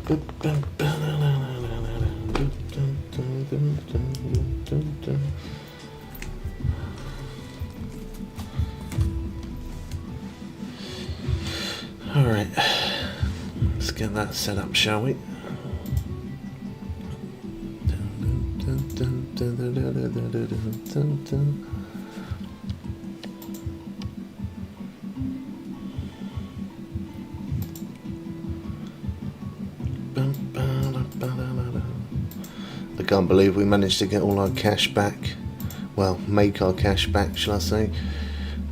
Alright, let's get that set up, shall we? I can't believe we managed to get all our cash back. Well, make our cash back, shall I say.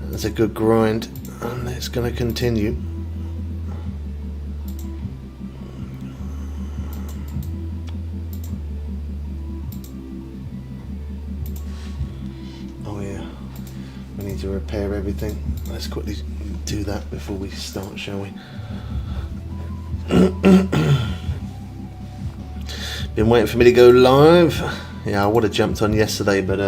That's a good grind, and it's going to continue. Oh yeah, we need to repair everything. Let's quickly do that before we start, shall we? Been waiting for me to go live. Yeah, I would have jumped on yesterday, but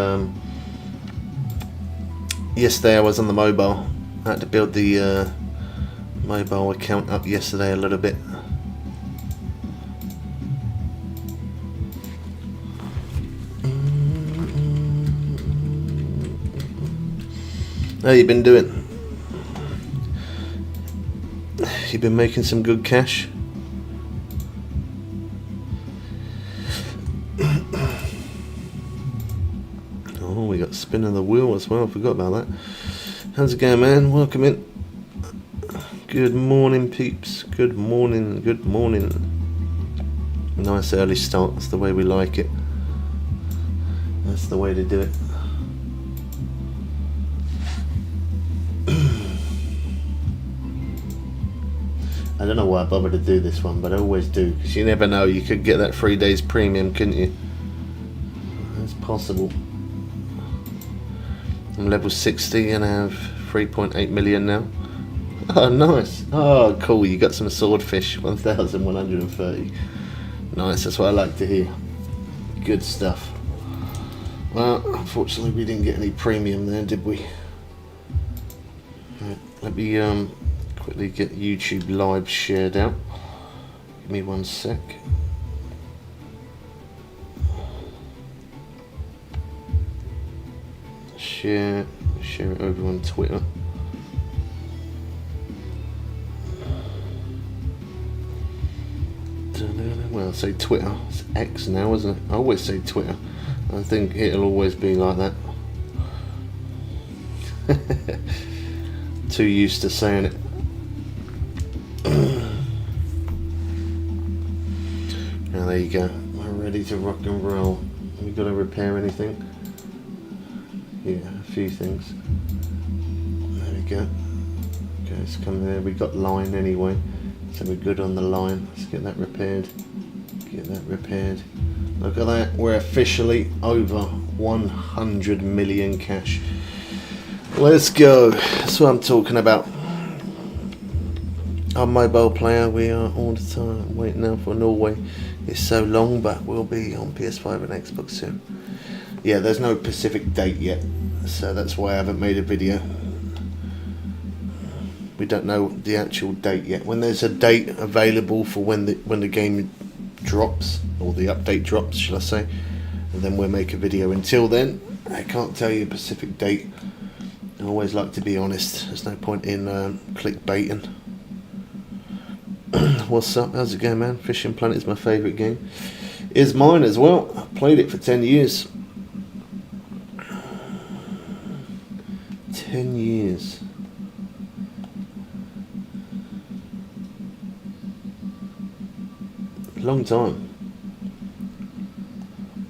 yesterday I was on the mobile. I had to build the mobile account up yesterday a little bit. How you been doing? You been making some good cash? Oh, we got spinning the wheel as well. I forgot about that. How's it going, man? Welcome in. Good morning, peeps. Good morning. Good morning. Nice early start. That's the way we like it. That's the way to do it. I don't know why I bothered to do this one, but I always do, because you never know, you could get that 3 days premium, couldn't you? It's possible. I'm level 60 and I have 3.8 million now. Oh, nice. Oh, cool, you got some swordfish, 1,130. Nice, that's what I like to hear. Good stuff. Well, unfortunately we didn't get any premium there, did we? Right, let me quickly get YouTube live shared out. Give me 1 sec. Share it over on Twitter. Well, I say Twitter. It's X now, isn't it? I always say Twitter. I think it'll always be like that. Too used to saying it. Now there you go. We're ready to rock and roll. We got to repair anything? Yeah, a few things. There we go. Okay, it's coming there. We got line anyway, so we're good on the line. Let's get that repaired. Get that repaired. Look at that. We're officially over 100 million cash. Let's go. That's what I'm talking about. Our mobile player, we are all the time waiting now for Norway. It's so long, but we'll be on PS5 and Xbox soon. Yeah, there's no specific date yet, so that's why I haven't made a video. We don't know the actual date yet. When there's a date available for when the game drops, or the update drops, shall I say, and then we'll make a video. Until then, I can't tell you a specific date. I always like to be honest. There's no point in clickbaiting. What's up? How's it going, man? Fishing Planet is my favourite game. Is mine as well. I've played it for 10 years. 10 years. Long time.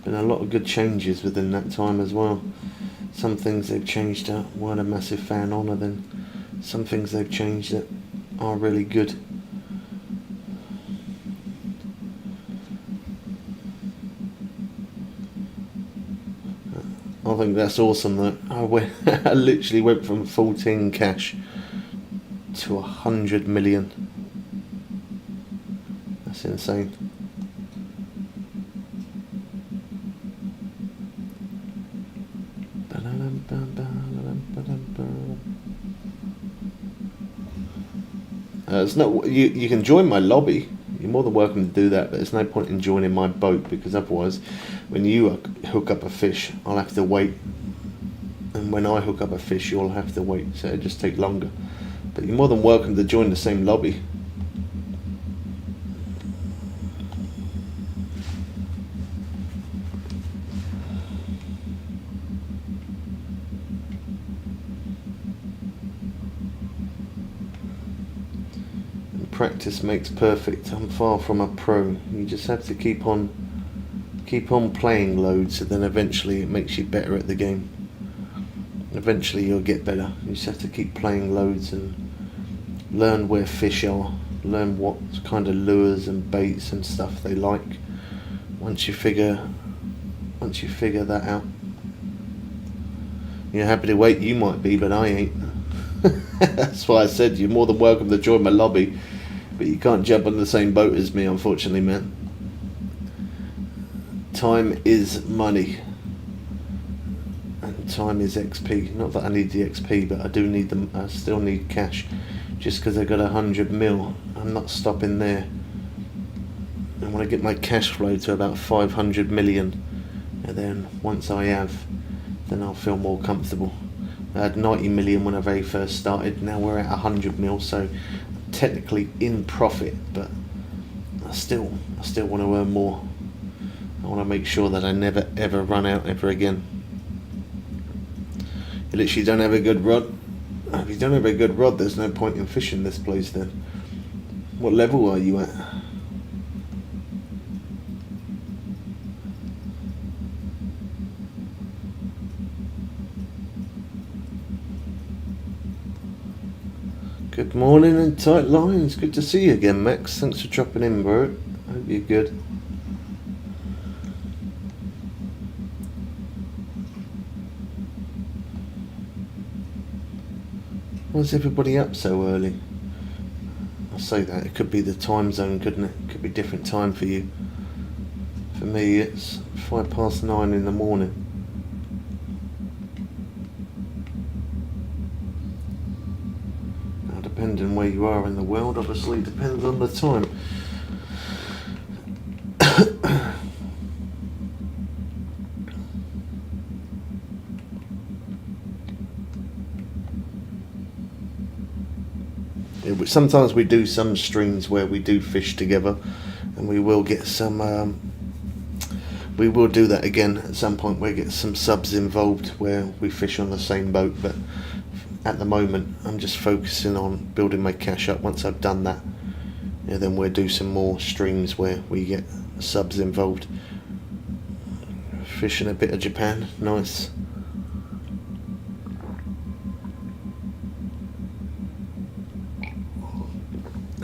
Been a lot of good changes within that time as well. Some things they've changed that weren't a massive fan on, and then some things they've changed that are really good. I think that's awesome that I literally went from 14 cash to 100 million. That's insane. It's not, you can join my lobby. you're more than welcome to do that, but there's no point in joining my boat, because otherwise when you hook up a fish, I'll have to wait, and when I hook up a fish, you'll have to wait, so it'll just take longer. But you're more than welcome to join the same lobby. Practice makes perfect. I'm far from a pro. You just have to keep on playing loads, and then eventually it makes you better at the game. Eventually you'll get better. You just have to keep playing loads and learn where fish are, learn what kind of lures and baits and stuff they like. Once you figure that out, you're happy to wait. You might be, but I ain't. That's why I said you're more than welcome to join my lobby, but you can't jump on the same boat as me, unfortunately, man. Time is money, and time is XP. Not that I need the XP, but I do need them. I still need cash. Just because I got 100 mil, I'm not stopping there. I want to get my cash flow to about 500 million, and then once I have, then I'll feel more comfortable. I had 90 million when I very first started. Now we're at 100 mil, so technically in profit, but I still want to earn more. I want to make sure that I never ever run out ever again. You literally don't have a good rod. If you don't have a good rod, there's no point in fishing this place then. What level are you at? Good morning and tight lines. Good to see you again, Max. Thanks for dropping in, bro. Hope you're good. Why's everybody up so early? I say that, it could be the time zone, couldn't it? It could be different time for you. For me, it's 9:05 in the morning. Depending where you are in the world, obviously depends on the time. Sometimes we do some streams where we do fish together, and we will get some we will do that again at some point. We'll get some subs involved where we fish on the same boat, but at the moment I'm just focusing on building my cash up. Once I've done that, then we'll do some more streams where we get subs involved. Fishing a bit of Japan, nice.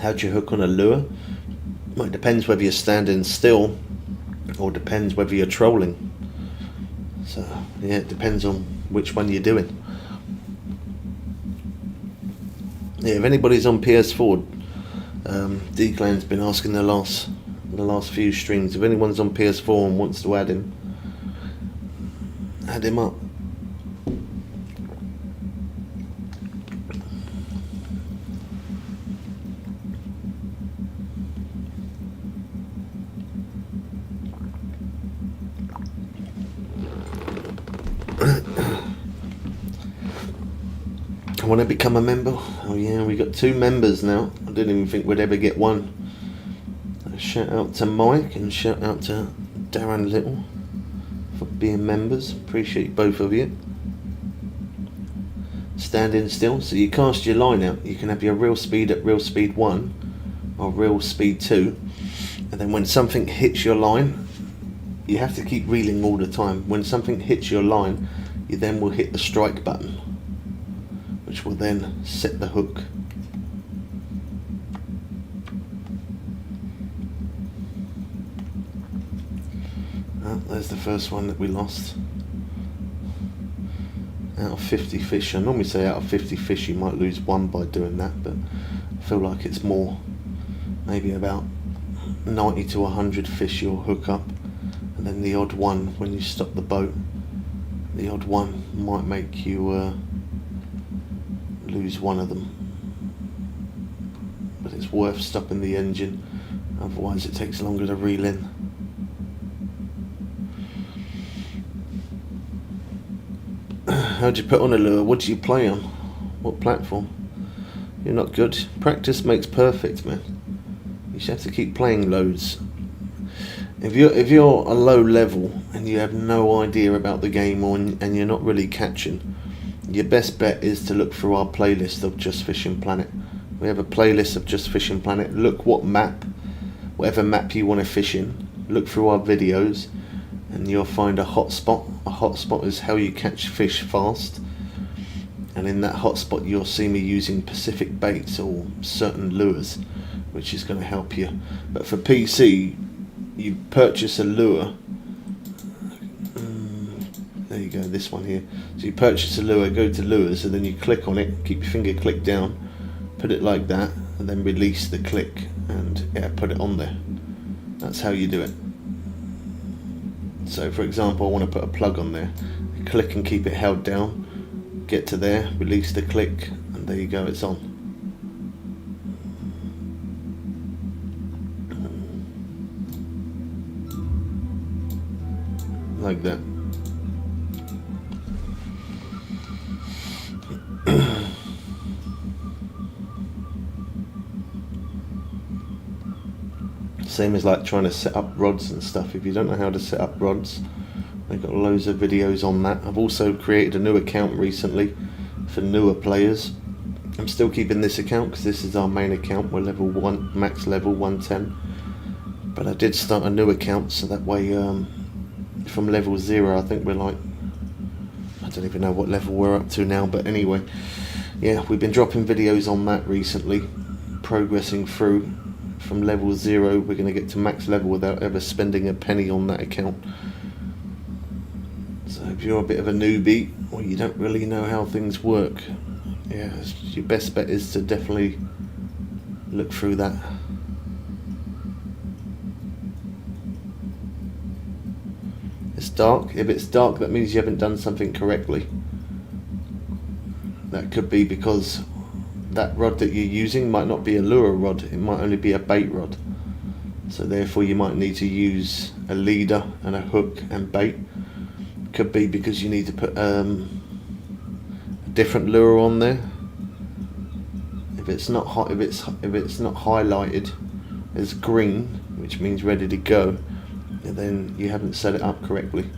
How'd you hook on a lure? Well, it depends whether you're standing still or depends whether you're trolling. So yeah, it depends on which one you're doing. Yeah, if anybody's on PS4, D-Clan's been asking the last few streams, if anyone's on PS4 and wants to add him up. I want to become a member. Oh yeah, we got 2 members now. I didn't even think we'd ever get one. Shout out to Mike and shout out to Darren Little for being members. Appreciate both of you. Standing still, so you cast your line out. You can have your reel speed at reel speed 1 or reel speed 2, and then when something hits your line, you have to keep reeling all the time. When something hits your line, you then will hit the strike button, which will then set the hook. There's the first one that we lost. Out of 50 fish, I normally say out of 50 fish you might lose 1 by doing that, but I feel like it's more, maybe about 90 to 100 fish you'll hook up, and then the odd one, when you stop the boat, the odd one might make you lose 1 of them, but it's worth stopping the engine. otherwise it takes longer to reel in. How do you put on a lure? What do you play on? What platform? You're not good. Practice makes perfect, man. You should have to keep playing loads. If you're a low level and you have no idea about the game and you're not really catching, your best bet is to look through our playlist of Just Fishing Planet. We have a playlist of Just Fishing Planet. Look what map, whatever map you want to fish in, look through our videos and you'll find a hotspot. A hotspot is how you catch fish fast. And in that hotspot you'll see me using Pacific baits or certain lures, which is going to help you. But for PC, you purchase a lure. There you go, this one here. So you purchase a lure, go to lures, and then you click on it, keep your finger clicked down, put it like that, and then release the click, and yeah, put it on there. That's how you do it. So for example, I want to put a plug on there. Click and keep it held down. Get to there, release the click, and there you go, it's on. Like that. Same as like trying to set up rods and stuff. If you don't know how to set up rods, I've got loads of videos on that. I've also created a new account recently for newer players. I'm still keeping this account because this is our main account. We're level 1, max level 110. But I did start a new account so that way from level 0 I think we're like, I don't even know what level we're up to now, but anyway, yeah, we've been dropping videos on that recently, progressing through. From level 0 we're going to get to max level without ever spending a penny on that account. So if you're a bit of a newbie or you don't really know how things work, yeah, your best bet is to definitely look through that. It's dark. If it's dark, that means you haven't done something correctly. That could be because that rod that you're using might not be a lure rod, it might only be a bait rod. So therefore you might need to use a leader and a hook and bait. Could be because you need to put a different lure on there. If it's not if it's not highlighted as green, which means ready to go, then you haven't set it up correctly.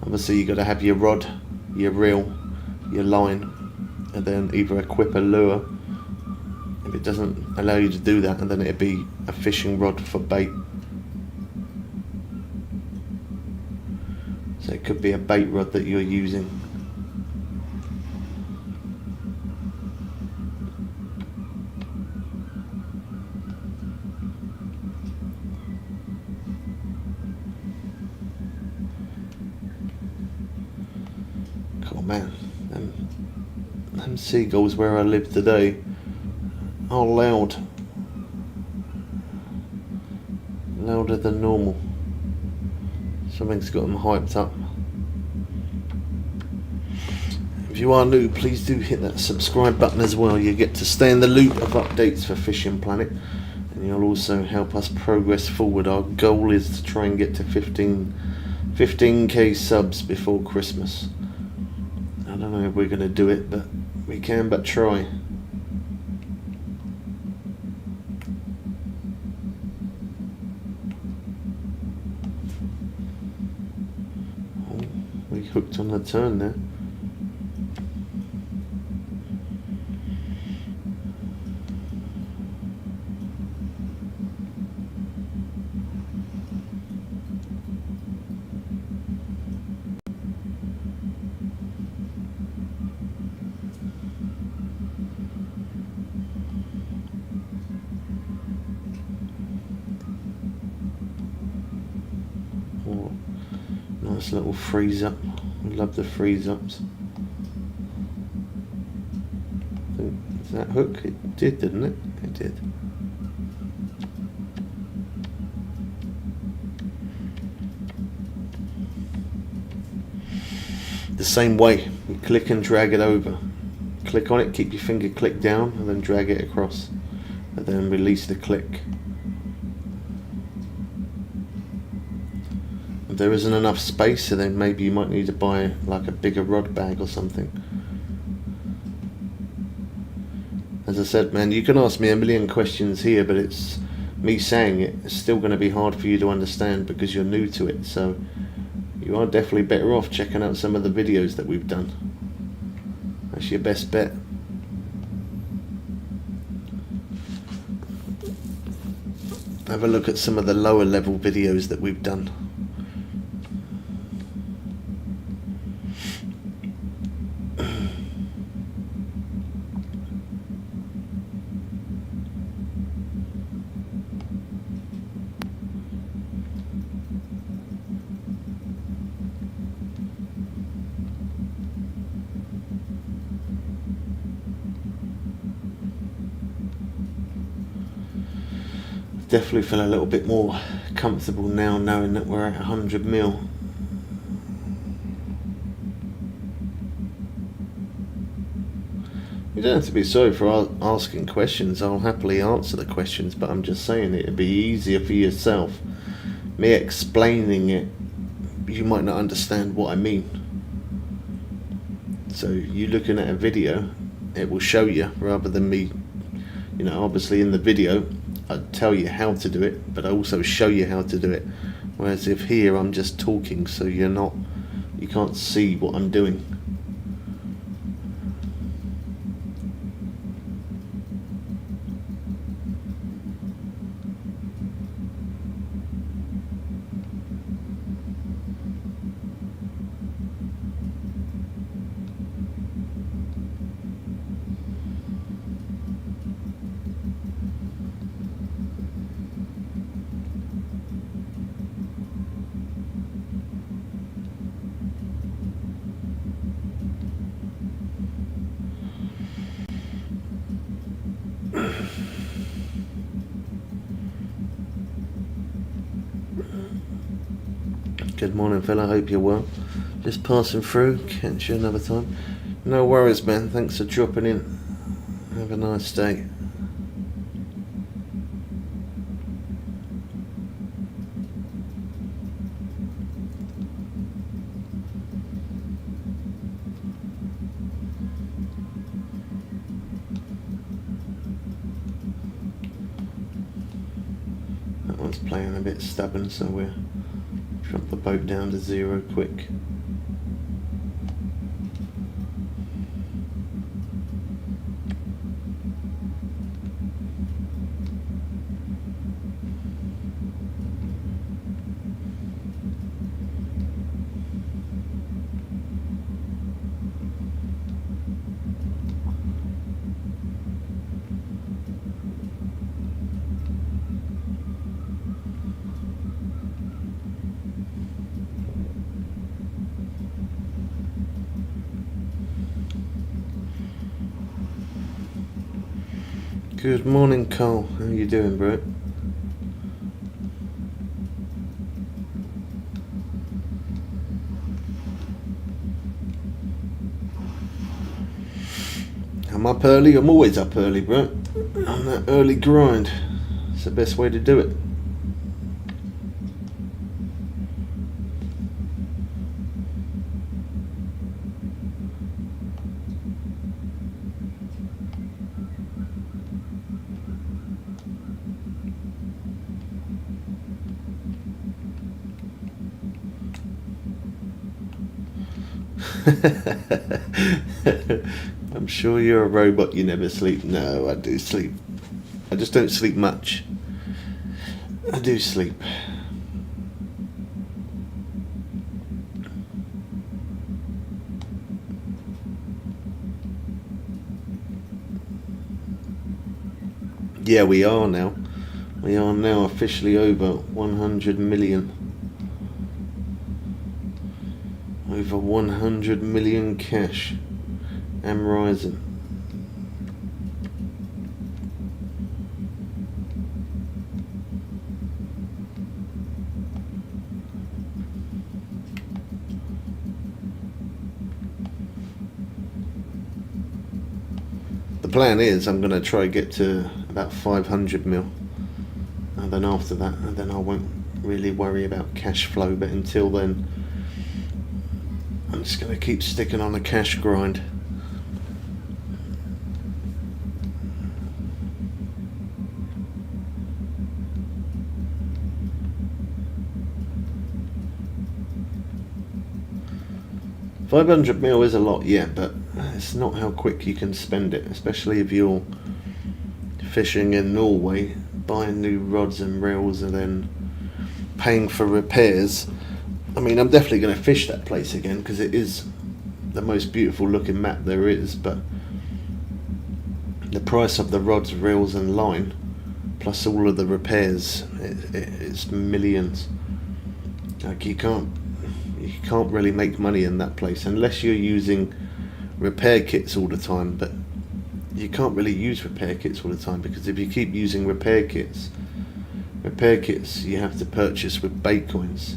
Obviously you've got to have your rod, your reel, your line, and then either equip a lure. If it doesn't allow you to do that, and then it'd be a fishing rod for bait. So it could be a bait rod that you're using. Cool, man. Them seagulls where I live today are loud. Louder than normal. Something's got them hyped up. If you are new, please do hit that subscribe button as well. You get to stay in the loop of updates for Fishing Planet, and you'll also help us progress forward. Our goal is to try and get to 15k subs before Christmas. I don't know if we're going to do it, but we can but try. Oh, we hooked on the turn there. Oh, nice little freeze up. We love the freeze ups. Does that hook? It did, didn't it? It did. The same way, you click and drag it over. Click on it, keep your finger clicked down, and then drag it across. At then release the click. If there isn't enough space, so then maybe you might need to buy like a bigger rod bag or something. As I said, man, you can ask me a million questions here, but it's me saying it. It's still going to be hard for you to understand because you're new to it. So you are definitely better off checking out some of the videos that we've done. That's your best bet. Have a look at some of the lower level videos that we've done. Definitely feel a little bit more comfortable now knowing that we're at 100 mil. You don't have to be sorry for asking questions. I'll happily answer the questions, but I'm just saying it'd be easier for yourself. Me explaining it, you might not understand what I mean. So you looking at a video, it will show you rather than me. You know, obviously in the video I tell you how to do it, but I also show you how to do it. Whereas if here I'm just talking, so you can't see what I'm doing. Good morning, fella. Hope you're well. Just passing through. Catch you another time. No worries, man. Thanks for dropping in. Have a nice day. That one's playing a bit stubborn, so we'll drop the boat down to 0 quick. Good morning, Cole. How you doing, bro? I'm up early. I'm always up early, bro. On that early grind. It's the best way to do it. I'm sure you're a robot, you never sleep. No, I do sleep. I just don't sleep much. I do sleep. Yeah, we are now. We are now officially over 100 million. Over 100 million cash and rising. The plan is I'm going to try to get to about 500 mil, and then after that, and then I won't really worry about cash flow. But until then, I'm just going to keep sticking on a cash grind. $500 mil is a lot, yeah, but it's not how quick you can spend it, especially if you're fishing in Norway, buying new rods and reels and then paying for repairs. I mean, I'm definitely going to fish that place again because it is the most beautiful looking map there is, but the price of the rods, reels and line plus all of the repairs, it's millions. Like you can't really make money in that place unless you're using repair kits all the time. But you can't really use repair kits all the time, because if you keep using repair kits you have to purchase with bait coins,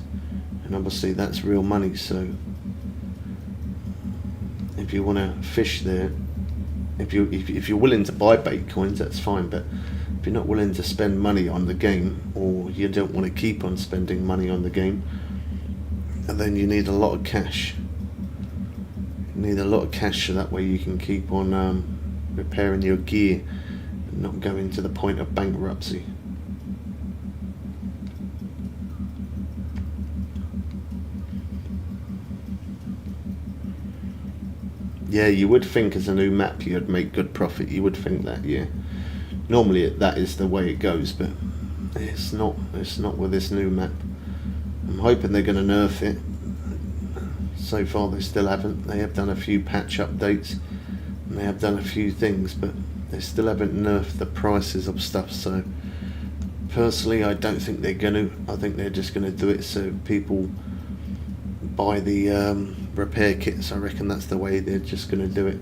and obviously that's real money. So if you want to fish there, if you're willing to buy bait coins, that's fine. But if you're not willing to spend money on the game, or you don't want to keep on spending money on the game, and then you need a lot of cash. You need a lot of cash so that way you can keep on repairing your gear and not going to the point of bankruptcy. Yeah, you would think as a new map you'd make good profit. You would think that, yeah. Normally that is the way it goes, but it's not with this new map. I'm hoping they're going to nerf it. So far they still haven't. They have done a few patch updates and they have done a few things, but they still haven't nerfed the prices of stuff. So personally, I don't think they're going to. I think they're just going to do it so people buy the repair kits. I reckon that's the way they're just going to do it,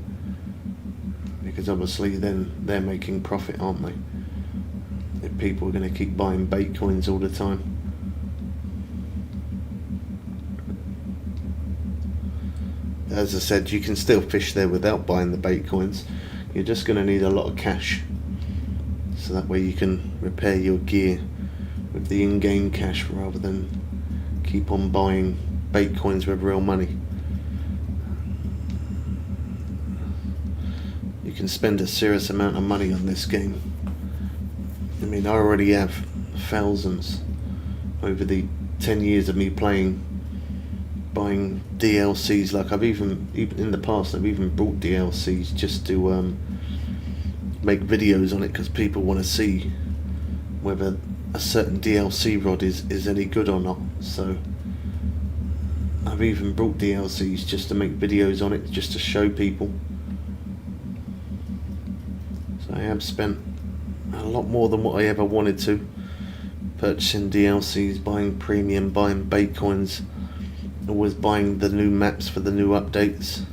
because obviously then they're making profit, aren't they? If people are going to keep buying bait coins all the time. As I said, you can still fish there without buying the bait coins. You're just going to need a lot of cash, so that way you can repair your gear with the in-game cash rather than keep on buying bait coins with real money. You can spend a serious amount of money on this game. I mean, I already have thousands over the 10 years of me playing, buying DLCs. Like I've even in the past I've even bought DLCs just to make videos on it, because people want to see whether a certain DLC rod is any good or not. So I've even brought DLCs just to make videos on it, just to show people. So I have spent a lot more than what I ever wanted to, purchasing DLCs, buying premium, buying bait coins, always buying the new maps for the new updates,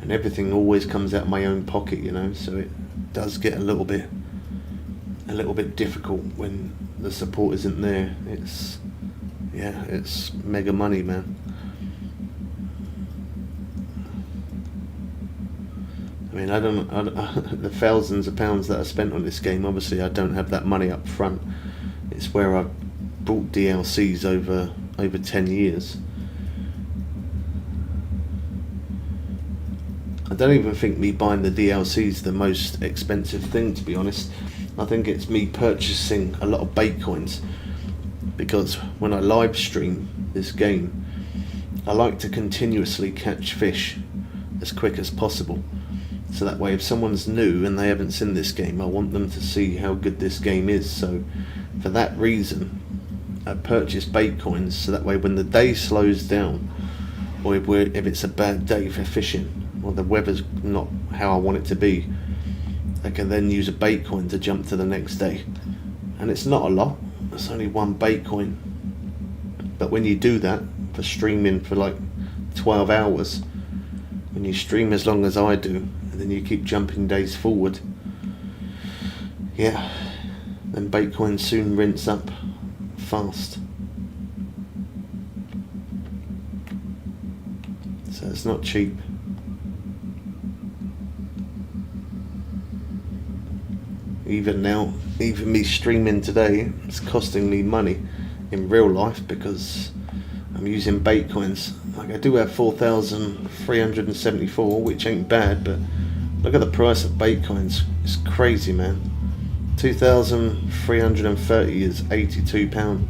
and everything always comes out of my own pocket, you know. So it does get a little bit difficult when the support isn't there. It's mega money, man. I mean, the thousands of pounds that I spent on this game, obviously I don't have that money up front. It's where I bought DLCs over 10 years. I don't even think me buying the DLC is the most expensive thing, to be honest. I think it's me purchasing a lot of bait coins, because when I live stream this game, I like to continuously catch fish as quick as possible. So that way if someone's new and they haven't seen this game, I want them to see how good this game is. So for that reason, I purchase bait coins, so that way when the day slows down, or if it's a bad day for fishing, or the weather's not how I want it to be, I can then use a bait coin to jump to the next day. And it's not a lot, it's only one bait coin. But when you do that for streaming for like 12 hours, when you stream as long as I do, and then you keep jumping days forward, yeah, then bait coins soon rinse up fast. So it's not cheap. even now, even me streaming today, it's costing me money in real life because I'm using bait coins. Like, I do have 4,374, which ain't bad, but look at the price of bait coins. It's crazy, man. 2,330 is £82.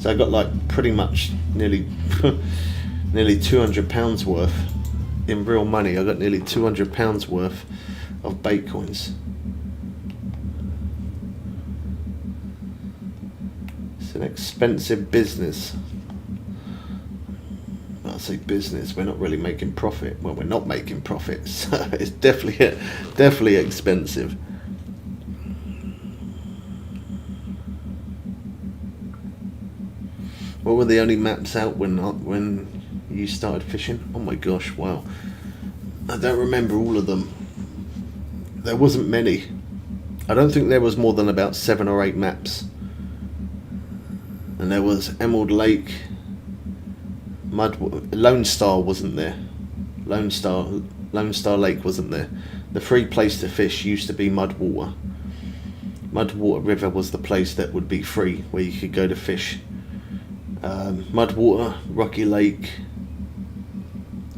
So I got like pretty much nearly nearly £200 worth in real money. I got nearly £200 worth of bait coins. It's an expensive business. I say business, we're not really making profit. Well, we're not making profit, so it's definitely expensive. What were the only maps out when you started fishing? Oh my gosh, wow. I don't remember all of them. There wasn't many. I don't think there was more than about 7 or 8 maps. And there was Emerald Lake, Lone Star wasn't there. Lone Star Lake wasn't there. The free place to fish used to be Mudwater. Mudwater River was the place that would be free, where you could go to fish. Mudwater, Rocky Lake,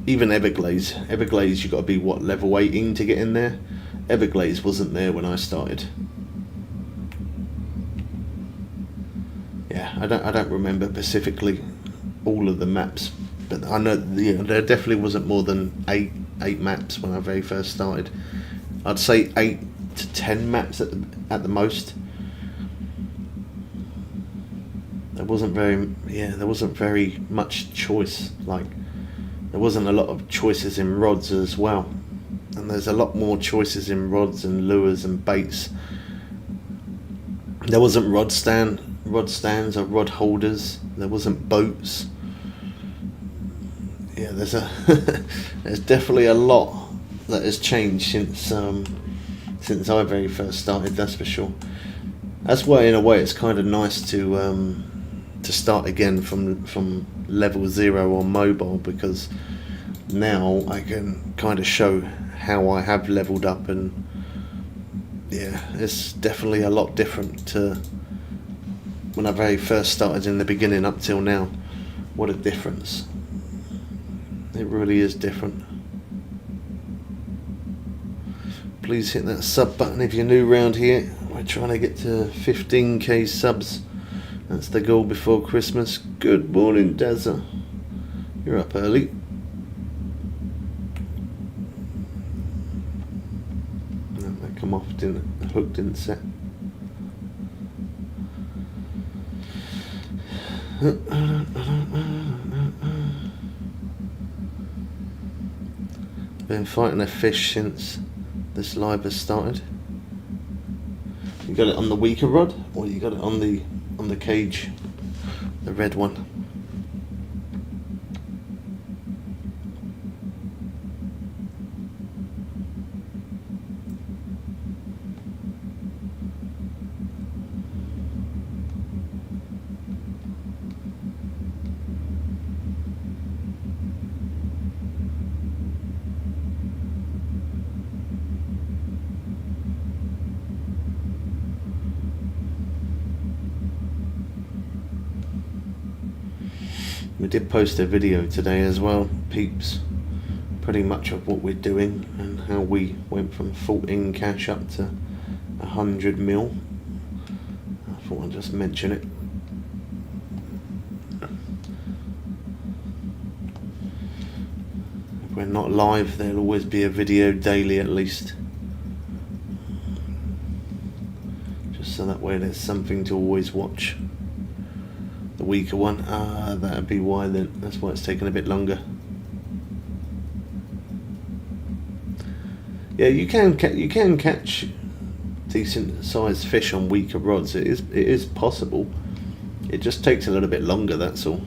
even Everglades. Everglades, you got to be level 18 to get in there. Everglades wasn't there when I started. Yeah, I don't remember specifically all of the maps, but I know there definitely wasn't more than eight maps when I very first started. I'd say 8 to 10 maps at the most. There wasn't very much choice. Like, there wasn't a lot of choices in rods as well, and there's a lot more choices in rods and lures and baits. There wasn't rod stands or rod holders. There wasn't boats. Yeah, there's definitely a lot that has changed since I very first started. That's for sure. That's why, in a way, it's kind of nice to start again from level 0 on mobile, because now I can kind of show how I have leveled up, and yeah, it's definitely a lot different to when I very first started in the beginning up till now. What a difference. It really is different. Please hit that sub button if you're new around here. We're trying to get to 15k subs. That's the goal before Christmas. Good morning, Dazza. You're up early. No, that come off, didn't it? The hook didn't set. Been fighting a fish since this live has started. You got it on the weaker rod, or you got it on the cage, the red one? We did post a video today as well, peeps, pretty much of what we're doing and how we went from 14 cash up to 100 mil. I thought I'd just mention it. If we're not live, there'll always be a video daily at least. Just so that way there's something to always watch. The weaker one, that'd be why then. That's why it's taken a bit longer. Yeah, you can catch decent sized fish on weaker rods. It is possible. It just takes a little bit longer, that's all.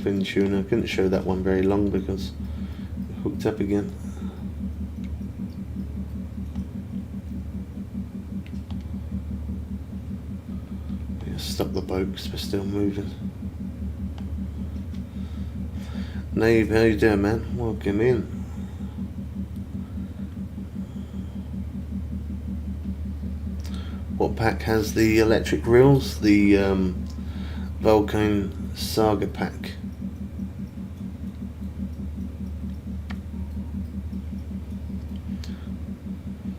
Fin tuna. I couldn't show that one very long because hooked up again. Yeah, stop the boat because we're still moving. Nave, how you doing, man? Welcome in. What pack has the electric reels? The Vulcan Saga pack.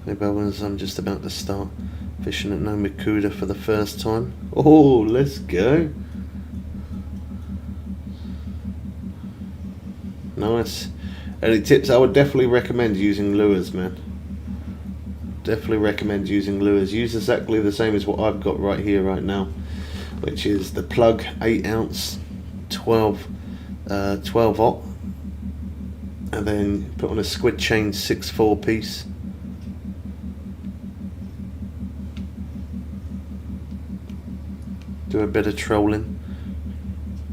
Hey Bowens, I'm just about to start fishing at Nomakuda for the first time. Oh, let's go. Nice. Any tips? I would definitely recommend using lures, man. Definitely recommend using lures. Use exactly the same as what I've got right here right now, which is the plug 8 ounce 12 aught, and then put on a squid chain 6/4 piece. Do a bit of trolling.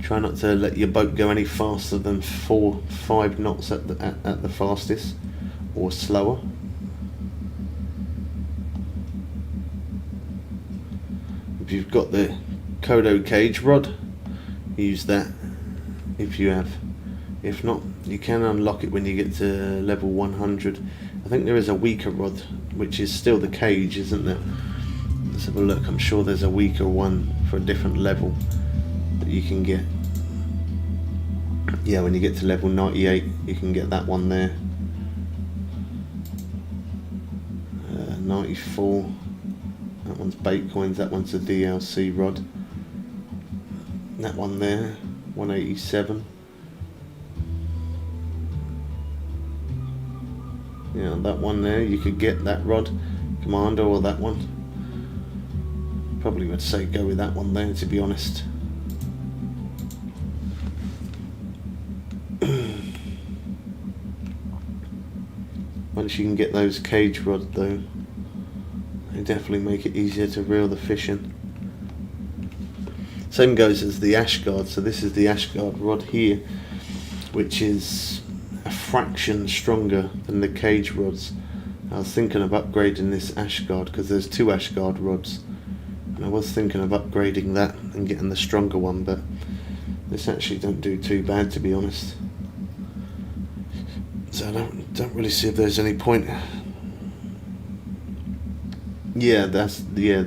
Try not to let your boat go any faster than 4-5 knots at the fastest, or slower. If you've got the Kodo cage rod, use that if you have. If not, you can unlock it when you get to level 100. I think there is a weaker rod, which is still the cage, isn't there? Let's have a look. I'm sure there's a weaker one for a different level that you can get. Yeah, when you get to level 98, you can get that one there. 94. That one's bait coins. That one's the DLC rod. That one there, 187. Yeah, that one there, you could get that rod, Commander, or that one. Probably would say go with that one there, to be honest. Once you can get those cage rods though, they definitely make it easier to reel the fish in. Same goes as the Ashguard. So this is the Ashguard rod here, which is a fraction stronger than the cage rods. I was thinking of upgrading this Ashguard because there's 2 Ashguard rods, and I was thinking of upgrading that and getting the stronger one, but this actually don't do too bad, to be honest. So I don't really see if there's any point. Yeah, that's the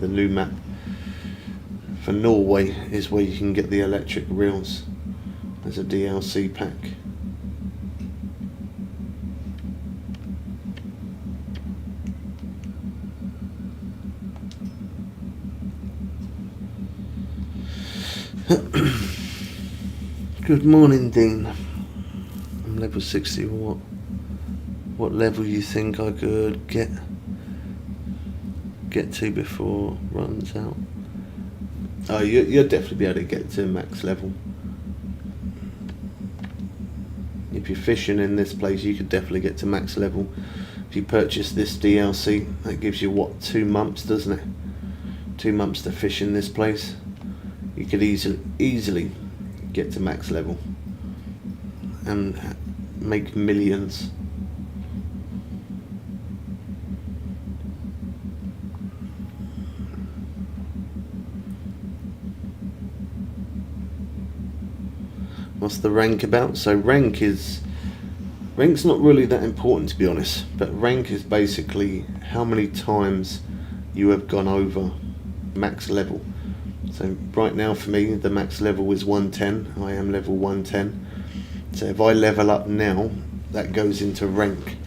new map for Norway is where you can get the electric reels. There's a DLC pack. Good morning, Dean. I'm level 60. What level you think I could get to before runs out? Oh, you'll definitely be able to get to max level. If you're fishing in this place, you could definitely get to max level. If you purchase this DLC, that gives you what, 2 months, doesn't it? 2 months to fish in this place. You could easily get to max level and make millions. What's the rank about? So rank's not really that important, to be honest, but rank is basically how many times you have gone over max level. So right now for me the max level is 110. I am level 110. So if I level up now, that goes into rank.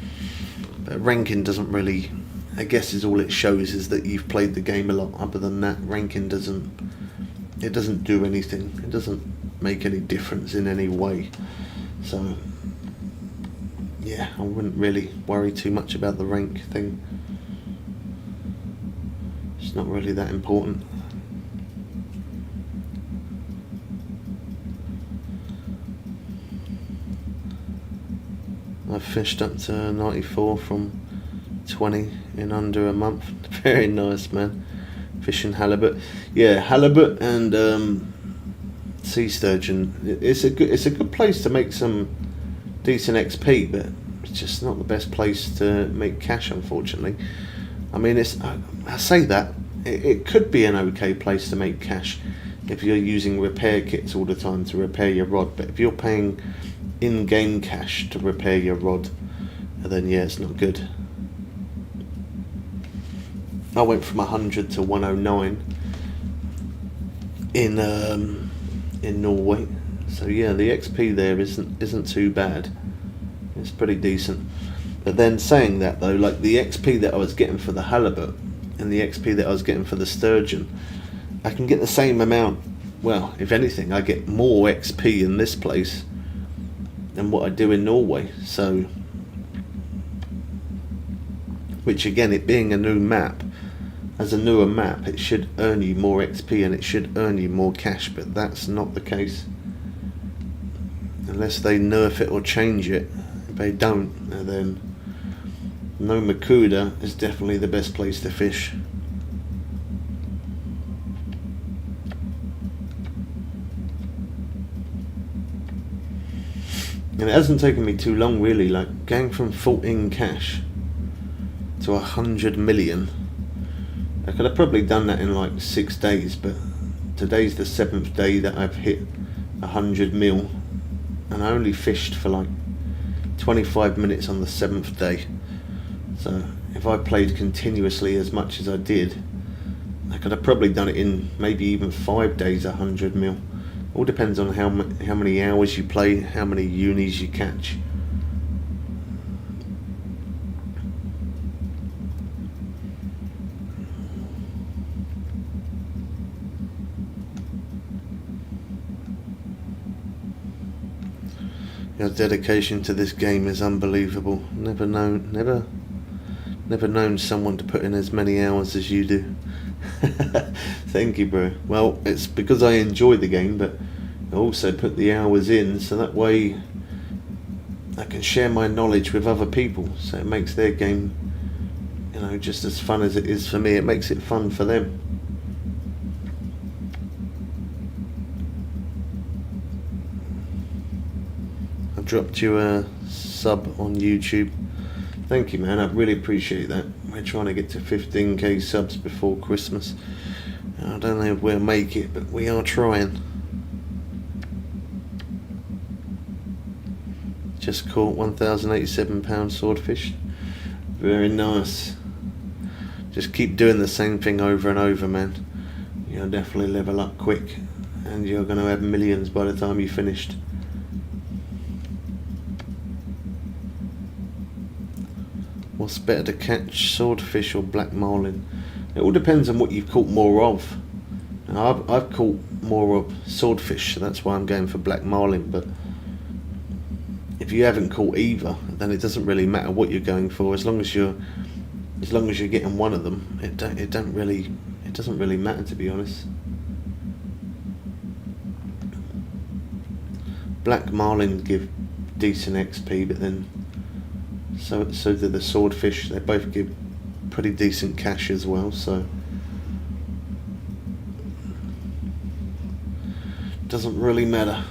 But ranking doesn't really, I guess, is all it shows is that you've played the game a lot. Other than that, ranking doesn't do anything. It doesn't make any difference in any way. So yeah, I wouldn't really worry too much about the rank thing. It's not really that important. I've fished up to 94 from 20 in under a month. Very nice, man. Fishing halibut. Yeah, halibut and sea sturgeon. It's a good place to make some decent XP, but it's just not the best place to make cash, unfortunately. I mean, I say that it could be an okay place to make cash if you're using repair kits all the time to repair your rod, but if you're paying in-game cash to repair your rod, then yeah, it's not good. I went from 100 to 109 in Norway, so yeah, the XP there isn't too bad. It's pretty decent. But then saying that though, like the XP that I was getting for the halibut and the XP that I was getting for the sturgeon, I can get the same amount. Well, if anything, I get more XP in this place than what I do in Norway. So, which again, it being a new map, as a newer map, it should earn you more XP and it should earn you more cash, but that's not the case. Unless they nerf it or change it. If they don't, then no Makuda is definitely the best place to fish. And it hasn't taken me too long really, like going from 14 cash to 100 million. I could have probably done that in like 6 days, but today's the 7th day that I've hit 100 mil, and I only fished for like 25 minutes on the 7th day. So if I played continuously as much as I did, I could have probably done it in maybe even 5 days, 100 mil. All depends on how many hours you play, how many unis you catch. Your dedication to this game is unbelievable. Never known someone to put in as many hours as you do. Thank you, bro. Well, it's because I enjoy the game, but I also put the hours in so that way I can share my knowledge with other people, so it makes their game, you know, just as fun as it is for me. It makes it fun for them. I dropped you a sub on YouTube. Thank you, man. I really appreciate that. We're trying to get to 15k subs before Christmas. I don't know if we'll make it, but we are trying. Just caught 1,087 pound swordfish. Very nice. Just keep doing the same thing over and over, man. You'll definitely level up quick, and you're going to have millions by the time you're finished. What's better to catch, swordfish or black marlin? It all depends on what you've caught more of. Now, I've caught more of swordfish, so that's why I'm going for black marlin. But if you haven't caught either, then it doesn't really matter what you're going for. As long as you're getting one of them, it doesn't really matter, to be honest. Black marlin give decent XP, but then so do the swordfish. They both give pretty decent cash as well, so it doesn't really matter.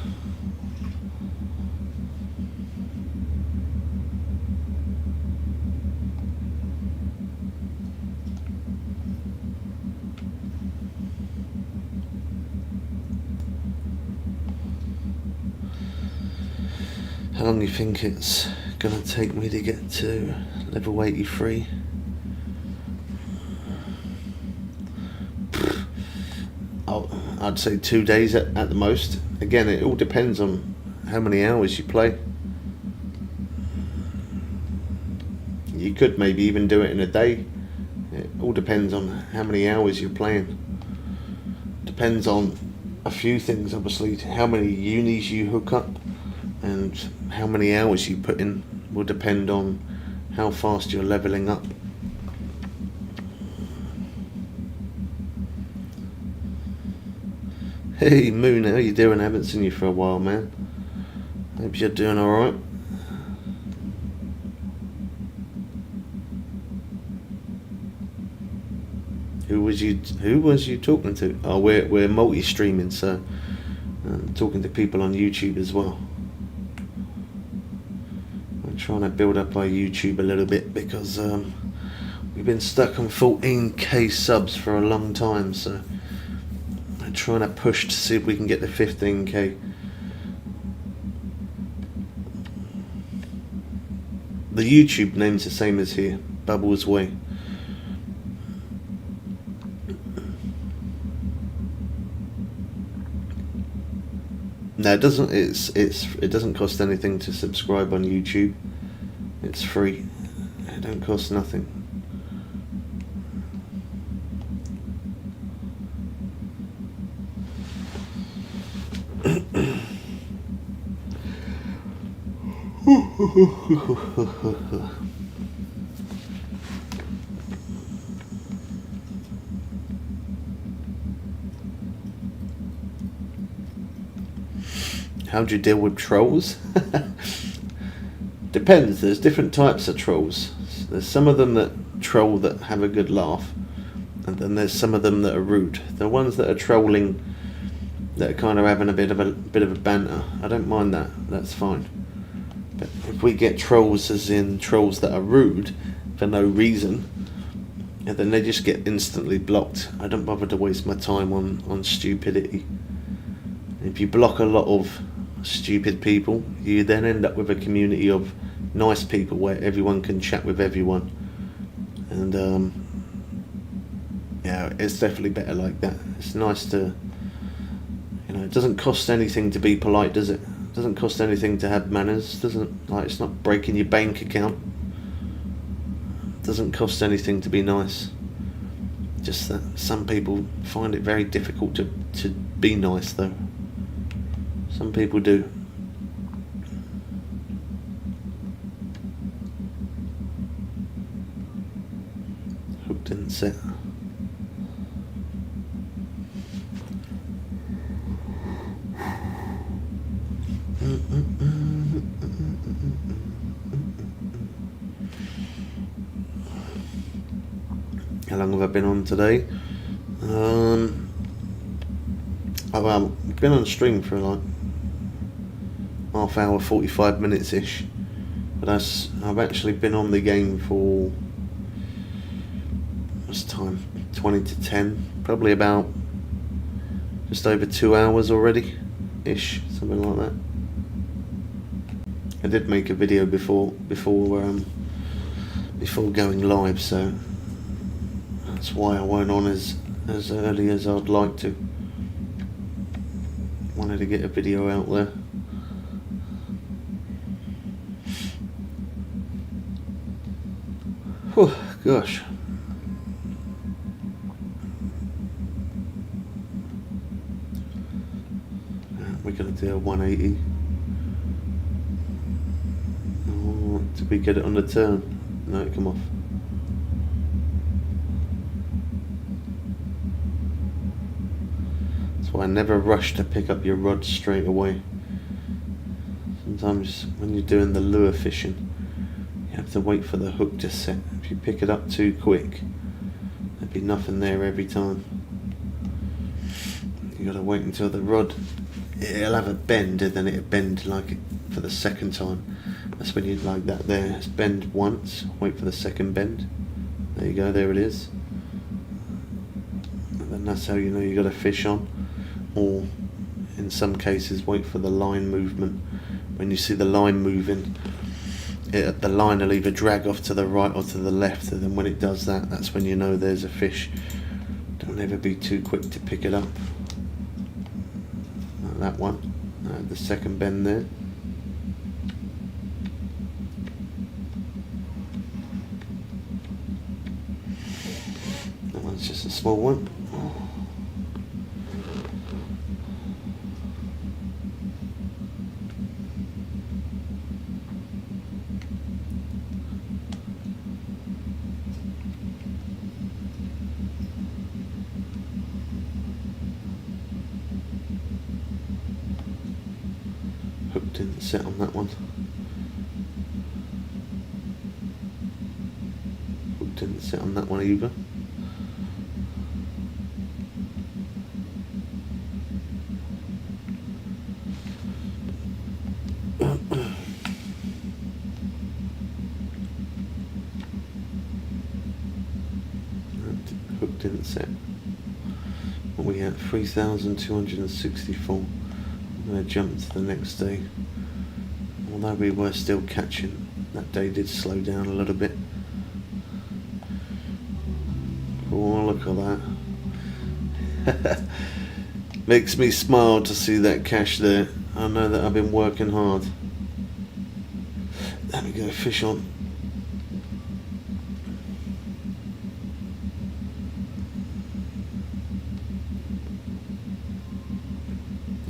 How long do you think it's gonna take me to get to level 83? I'd say 2 days at the most. Again, it all depends on how many hours you play. You could maybe even do it in a day. It all depends on how many hours you're playing. Depends on a few things, obviously. How many unis you hook up and how many hours you put in will depend on how fast you're leveling up. Hey Moon, how you doing? I haven't seen you for a while, man. Hope you're doing alright. Who was you talking to? Oh, we're multi-streaming, so I'm talking to people on YouTube as well. trying to build up our YouTube a little bit because we've been stuck on 14k subs for a long time, so I'm trying to push to see if we can get to 15k. The YouTube name's the same as here, Bubbles Way. No, it doesn't. It doesn't cost anything to subscribe on YouTube. It's free. It don't cost nothing. How do you deal with trolls? Depends. There's different types of trolls. There's some of them that troll that have a good laugh, and then there's some of them that are rude. The ones that are trolling, that are kind of having a bit of a banter, I don't mind that. That's fine. But if we get trolls, as in trolls that are rude for no reason, and then they just get instantly blocked. I don't bother to waste my time on stupidity. If you block a lot of stupid people, you then end up with a community of nice people where everyone can chat with everyone, and yeah, it's definitely better like that. It's nice to, it doesn't cost anything to be polite, does it? It doesn't cost anything to have manners, doesn't, like, it's not breaking your bank account. It doesn't cost anything to be nice. Just that some people find it very difficult to be nice, though. Some people do. Hook didn't set. How long have I been on today? I've been on stream for like half hour, 45 minutes ish, but I've actually been on the game for, what's time, 20 to 10, probably about just over 2 hours already ish, something like that. I did make a video before going live, so that's why I weren't on as early as I'd like to. Wanted to get a video out there. Whew, gosh. We're going to do a 180. Oh, did we get it on the turn? No, it come off. That's why I never rush to pick up your rod straight away. Sometimes when you're doing the lure fishing, you have to wait for the hook to set. If you pick it up too quick, there'd be nothing there every time. You gotta wait until the rod, it'll have a bend, and then it'll bend like it for the second time. That's when you'd like that there. It's bend once, wait for the second bend. There you go, there it is. And then that's how you know you got a fish on. Or in some cases, wait for the line movement. When you see the line moving, the line will either drag off to the right or to the left, and then when it does that, that's when you know there's a fish. Don't ever be too quick to pick it up. Like that one, the second bend there. That one's just a small one. Hook didn't set on that one. Hook didn't set on that one either. Hook didn't set. What we at? 3,264. I'm going to jump to the next day. Although we were still catching, that day did slow down a little bit. Oh, look at that. Makes me smile to see that cash there. I know that I've been working hard. There we go, fish on.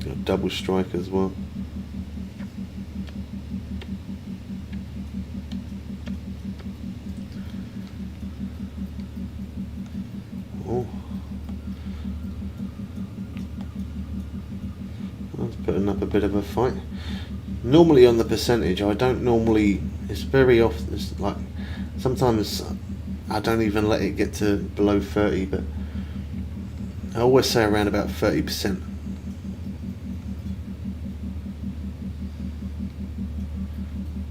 Got a double strike as well. Oh. That's putting up a bit of a fight. Normally on the percentage, I don't normally, it's very often, it's like, sometimes I don't even let it get to below 30, but I always say around about 30%.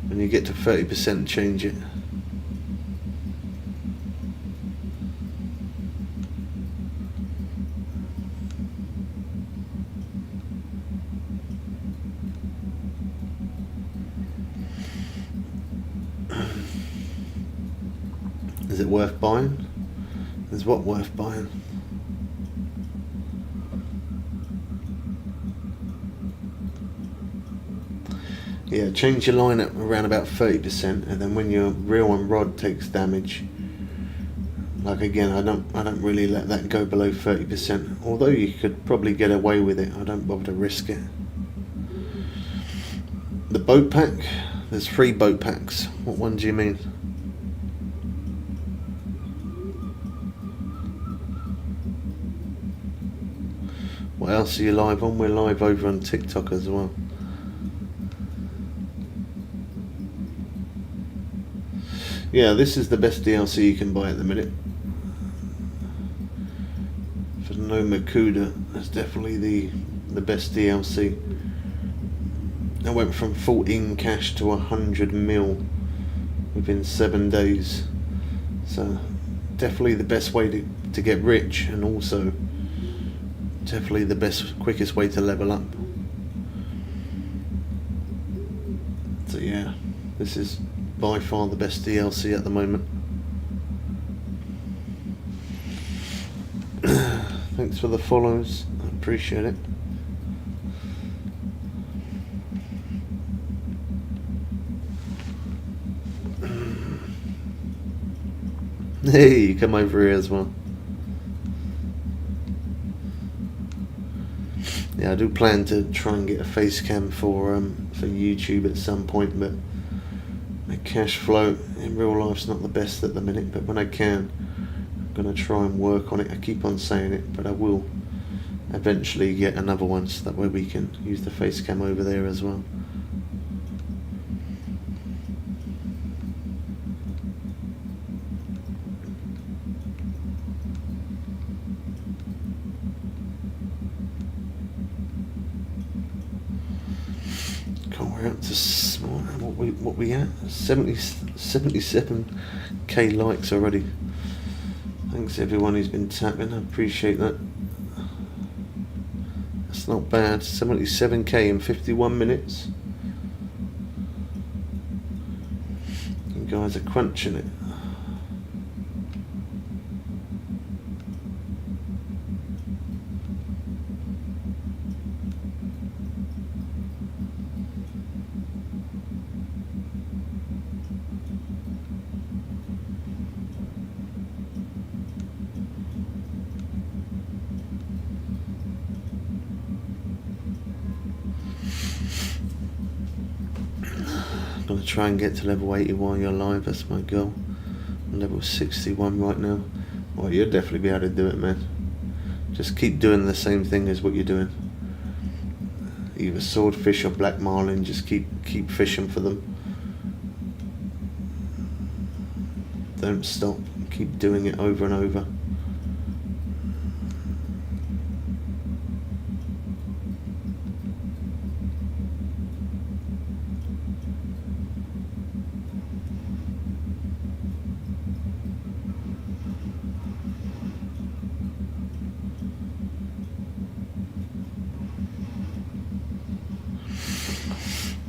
When you get to 30%, change it. Is it worth buying? Is what worth buying? Yeah, change your line at around about 30%, and then when your reel and rod takes damage, like again, I don't really let that go below 30%. Although you could probably get away with it, I don't bother to risk it. The boat pack, there's 3 boat packs. What one do you mean? What else are you live on? We're live over on TikTok as well. Yeah, this is the best DLC you can buy at the minute. For no Makuda, that's definitely the best DLC. I went from 14 cash to 100 mil within 7 days. So definitely the best way to get rich, and also definitely the quickest way to level up. So yeah, this is by far the best DLC at the moment. Thanks for the follows, I appreciate it. Hey, you come over here as well. Yeah, I do plan to try and get a face cam for YouTube at some point, but my cash flow in real life's not the best at the minute. But when I can, I'm gonna try and work on it. I keep on saying it, but I will eventually get another one, so that way we can use the face cam over there as well. We're up to what we at? 77k likes already. Thanks everyone who's been tapping, I appreciate that. That's not bad. 77k in 51 minutes. You guys are crunching it. I'm going to try and get to level 80 while you're live, that's my goal. I'm level 61 right now. Well, you'll definitely be able to do it, man. Just keep doing the same thing as what you're doing. Either swordfish or black marlin, just keep fishing for them. Don't stop, keep doing it over and over.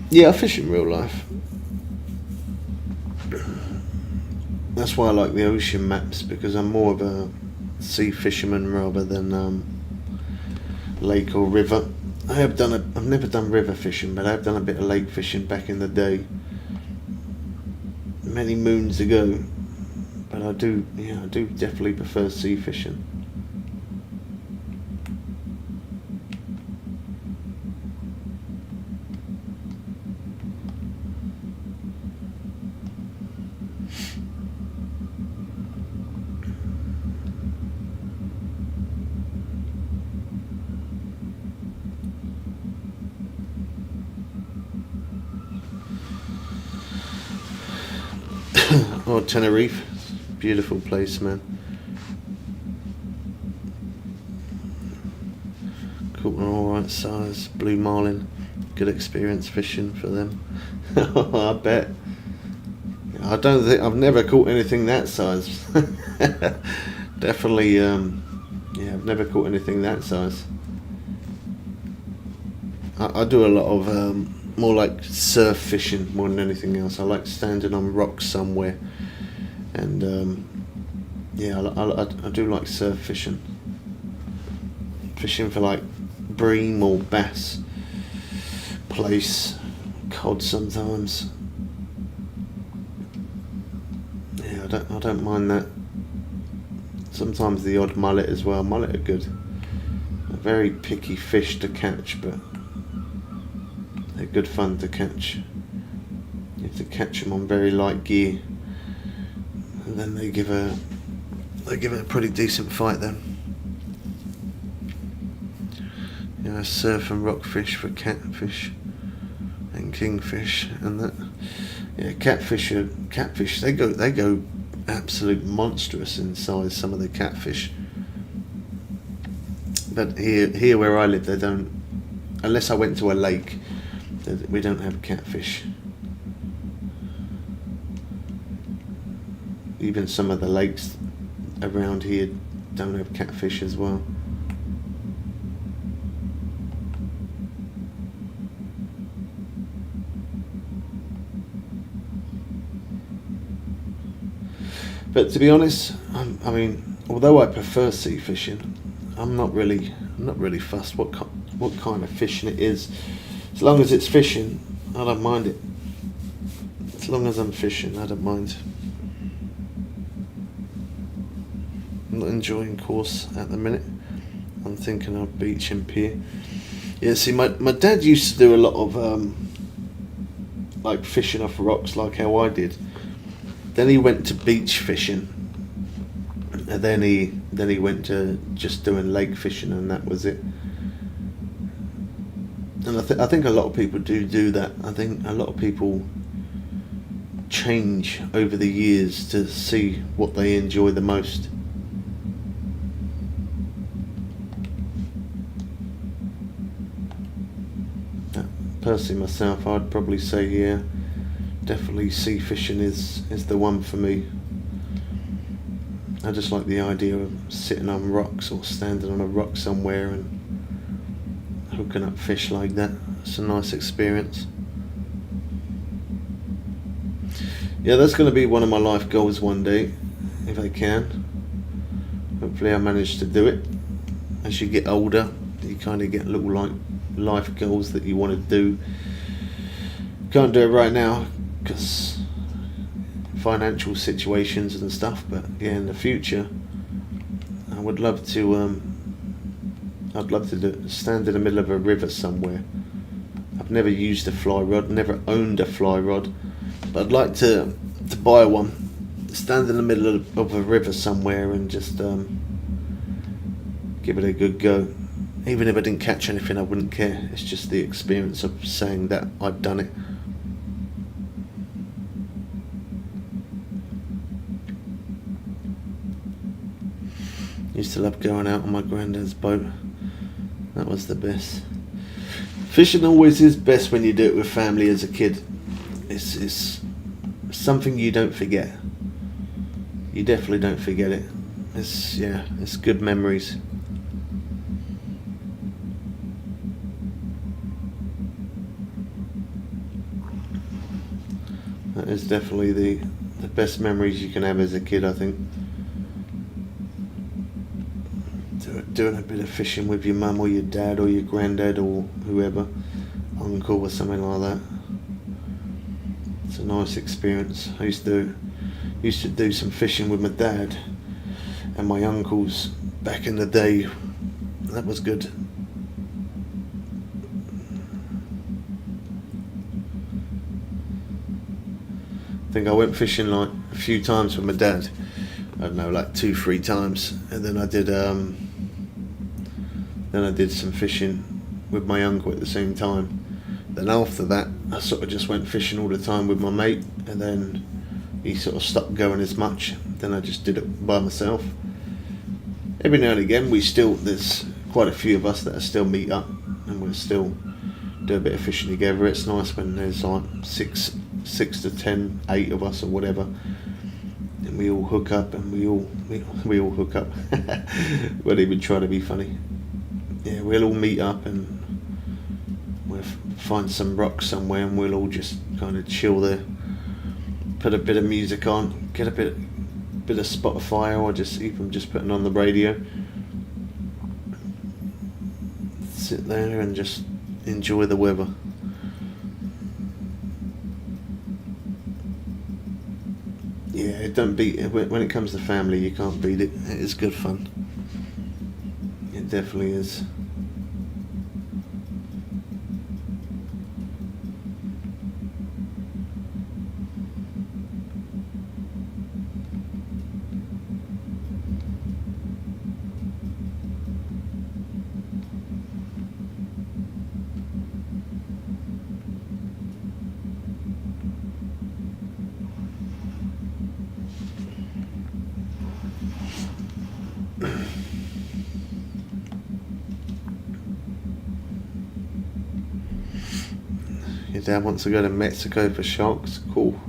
Yeah, I fish in real life. That's why I like the ocean maps, because I'm more of a sea fisherman rather than lake or river. I've never done river fishing, but I've done a bit of lake fishing back in the day, many moons ago. But I do definitely prefer sea fishing. Oh, Tenerife, beautiful place, man. Caught an alright size blue marlin. Good experience fishing for them. I bet. I don't think I've never caught anything that size. Definitely, yeah, I've never caught anything that size. I do a lot of more like surf fishing more than anything else. I like standing on rocks somewhere, and yeah, I do like surf fishing. Fishing for like bream or bass, plaice, cod sometimes. Yeah, I don't mind that. Sometimes the odd mullet as well. Mullet are good. A very picky fish to catch, but they're good fun to catch. You have to catch them on very light gear, and then they give it a pretty decent fight then. You know, surf and rockfish for catfish and kingfish and that. Yeah, catfish. They go absolute monstrous in size. Some of the catfish. But here where I live, they don't. Unless I went to a lake, we don't have catfish. Even some of the lakes around here don't have catfish as well. But to be honest, I mean, although I prefer sea fishing, I'm not really fussed what kind of fishing it is. As long as it's fishing, I don't mind it. As long as I'm fishing, I don't mind. I'm not enjoying course at the minute. I'm thinking of beach and pier. Yeah, see, my dad used to do a lot of like fishing off rocks, like how I did. Then he went to beach fishing, and then he went to just doing lake fishing, and that was it. And I think a lot of people do that. I think a lot of people change over the years to see what they enjoy the most. Personally, myself, I'd probably say, yeah, definitely sea fishing is the one for me. I just like the idea of sitting on rocks or standing on a rock somewhere and hooking up fish like that. It's a nice experience. Yeah, that's going to be one of my life goals one day, if I can. Hopefully I manage to do it. As you get older, you kind of get little like life goals that you want to do. Can't do it right now because financial situations and stuff, but yeah, in the future I would love to stand in the middle of a river somewhere. I've never used a fly rod, never owned a fly rod, but I'd like to buy one, stand in the middle of a river somewhere and just give it a good go. Even if I didn't catch anything, I wouldn't care. It's just the experience of saying that I've done it. Used to love going out on my granddad's boat. That was the best. Fishing always is best when you do it with family as a kid. It's something you don't forget. You definitely don't forget it. It's good memories. that is definitely the best memories you can have as a kid, I think. Doing a bit of fishing with your mum or your dad or your granddad or whoever, uncle or something like that. It's a nice experience. I used to do some fishing with my dad and my uncles back in the day. That was good. I think I went fishing like a few times with my dad. I don't know, like 2-3 times, and then I did some fishing with my uncle at the same time. Then after that, I sort of just went fishing all the time with my mate, and then he sort of stopped going as much. Then I just did it by myself. Every now and again, there's quite a few of us that still meet up, and we'll still do a bit of fishing together. It's nice when there's like 6 to 10, 8 of us or whatever, and we all hook up, and we all hook up. Won't even try to be funny. Yeah, we'll all meet up and we'll find some rocks somewhere, and we'll all just kind of chill there, put a bit of music on, get a bit of Spotify, or just even just putting on the radio, sit there and just enjoy the weather. Yeah, don't beat it. When it comes to family, you can't beat it. It is good fun. It definitely is. Your dad wants to go to Mexico for sharks. Cool.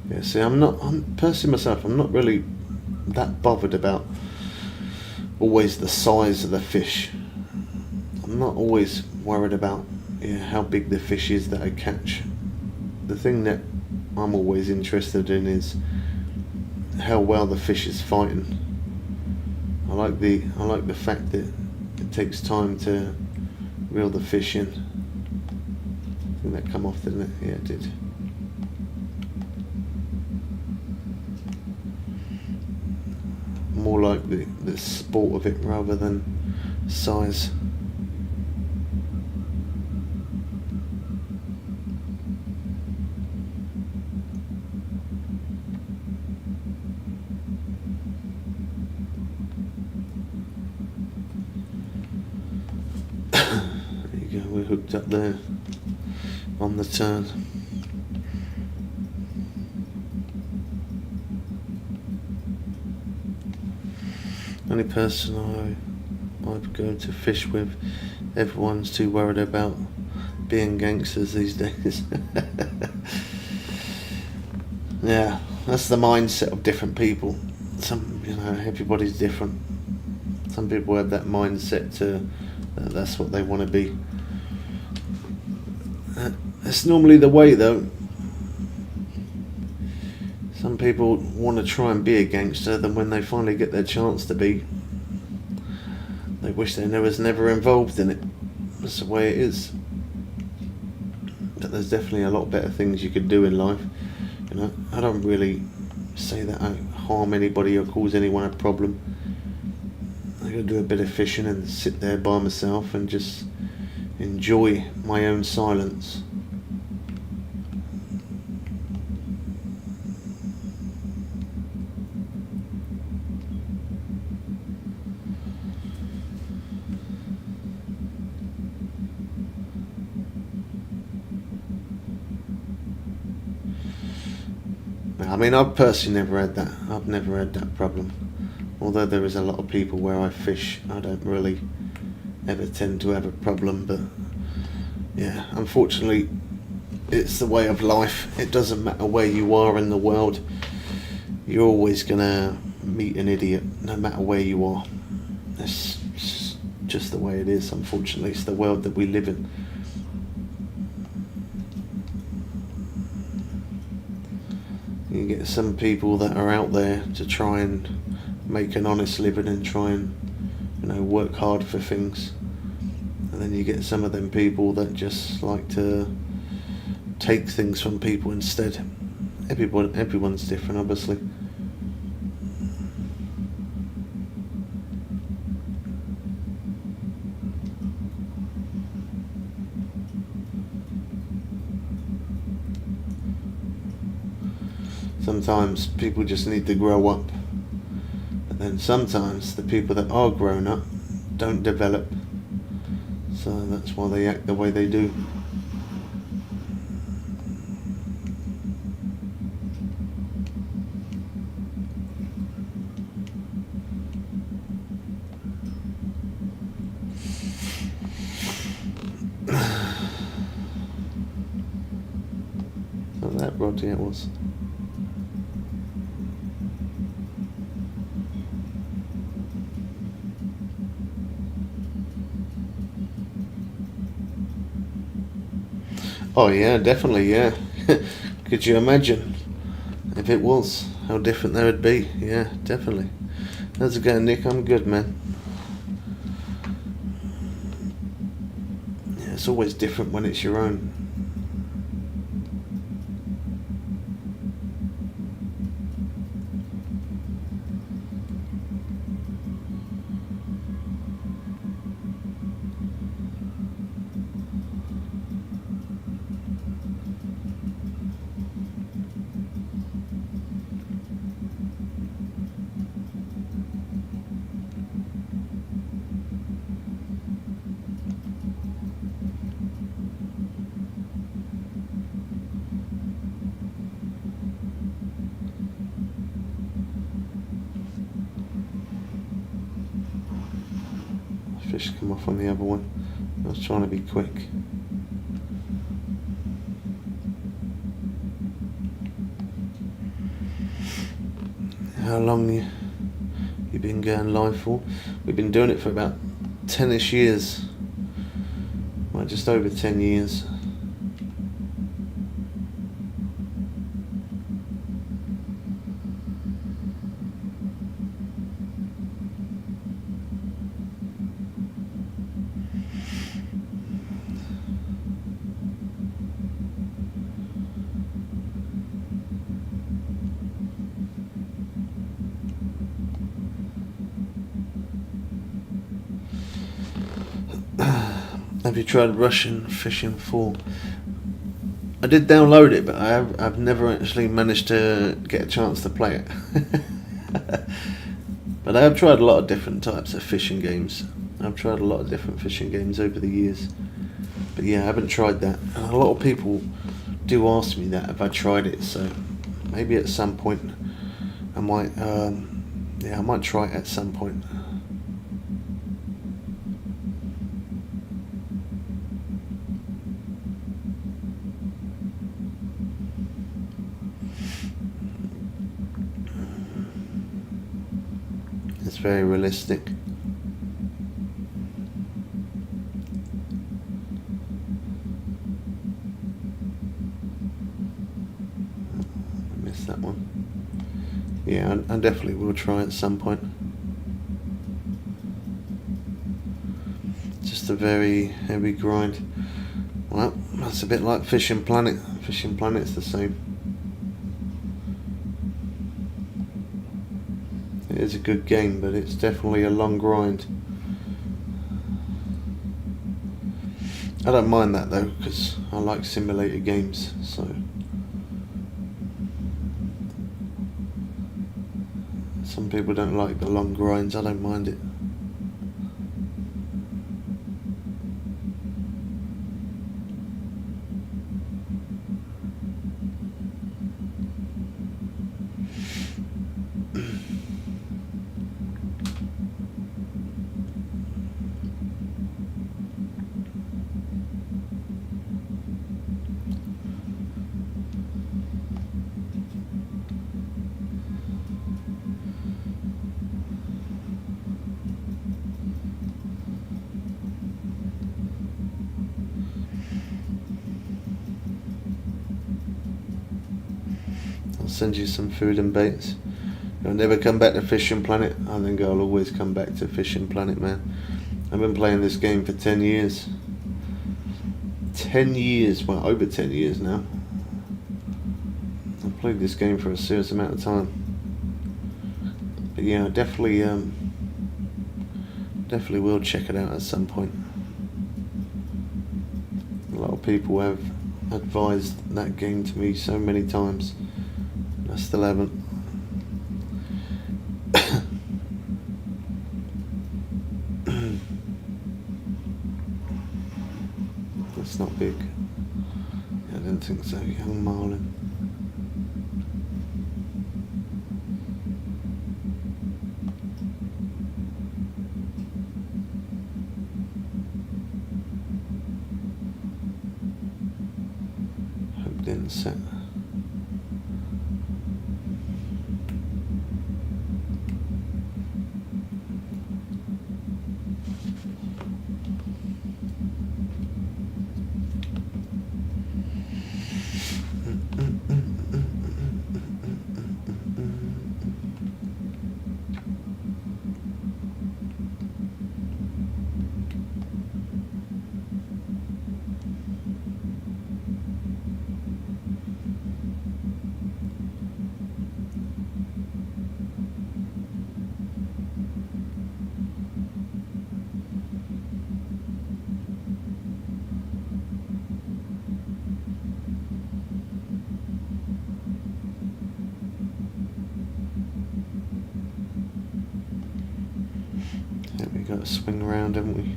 Yeah, see, I'm personally myself, I'm not really that bothered about always the size of the fish. I'm not always worried about how big the fish is that I catch. The thing that I'm always interested in is how well the fish is fighting. I like the fact that it takes time to reel the fish in. I think that come off, didn't it? Yeah, it did. More like the sport of it rather than size. There you go, we're hooked up there on the turn. Only person I'd go to fish with, everyone's too worried about being gangsters these days. Yeah, that's the mindset of different people. Everybody's different. Some people have that mindset that's what they want to be. That's normally the way though. Some people want to try and be a gangster, then when they finally get their chance to be, they wish they was never involved in it. That's the way it is. But there's definitely a lot better things you could do in life. I don't really say that I harm anybody or cause anyone a problem. I go do a bit of fishing and sit there by myself and just enjoy my own silence. I mean, I've personally never had that. I've never had that problem. Although there is a lot of people where I fish, I don't really ever tend to have a problem. But yeah, unfortunately, it's the way of life. It doesn't matter where you are in the world. You're always gonna meet an idiot, no matter where you are. It's just the way it is, unfortunately. It's the world that we live in. You get some people that are out there to try and make an honest living and try and, work hard for things. And then you get some of them people that just like to take things from people instead. Everyone's different, obviously. Sometimes people just need to grow up, but then sometimes the people that are grown up don't develop, so that's why they act the way they do. So that rod, yeah, it was. Oh yeah, definitely, yeah. Could you imagine if it was, how different that would be? Yeah, definitely. How's it going, Nick? I'm good, man. Yeah, it's always different when it's your own. Fish come off on the other one. I was trying to be quick. How long you been going live for? We've been doing it for about 10ish years. Well, just over 10 years. Have you tried Russian fishing 4? I did download it, but I've never actually managed to get a chance to play it. But I have tried a lot of different types of fishing games. I've tried a lot of different fishing games over the years. But yeah, I haven't tried that. And a lot of people do ask me that if I tried it, so maybe at some point I might I might try it at some point. It's very realistic. I missed that one. Yeah, I definitely will try at some point. Just a very heavy grind. Well, that's a bit like Fishing Planet. Fishing Planet's the same. It is a good game, but it's definitely a long grind. I don't mind that though, because I like simulator games, so some people don't like the long grinds. I don't mind it. send you some food and baits. I'll never come back to Fishing Planet. I think I'll always come back to Fishing Planet, man. I've been playing this game for 10 years. 10 years, well, over 10 years now. I've played this game for a serious amount of time. But yeah, I definitely will check it out at some point. A lot of people have advised that game to me so many times, and I still haven't. That's not big. I don't think so. Young marlin. Hope didn't set. Yeah, we got to swing around, haven't we?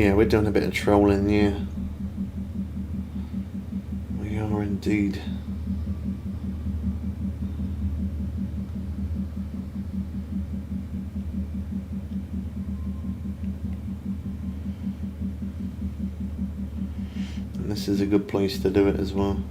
Yeah, we're doing a bit of trolling, yeah. We are indeed. And this is a good place to do it as well.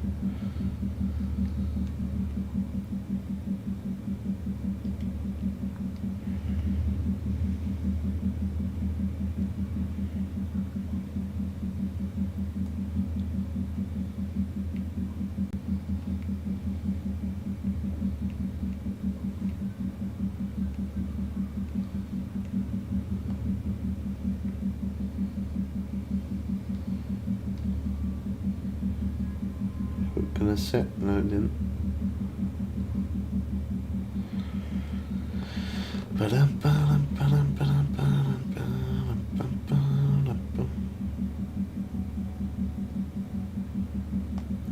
Gonna set? No, it didn't.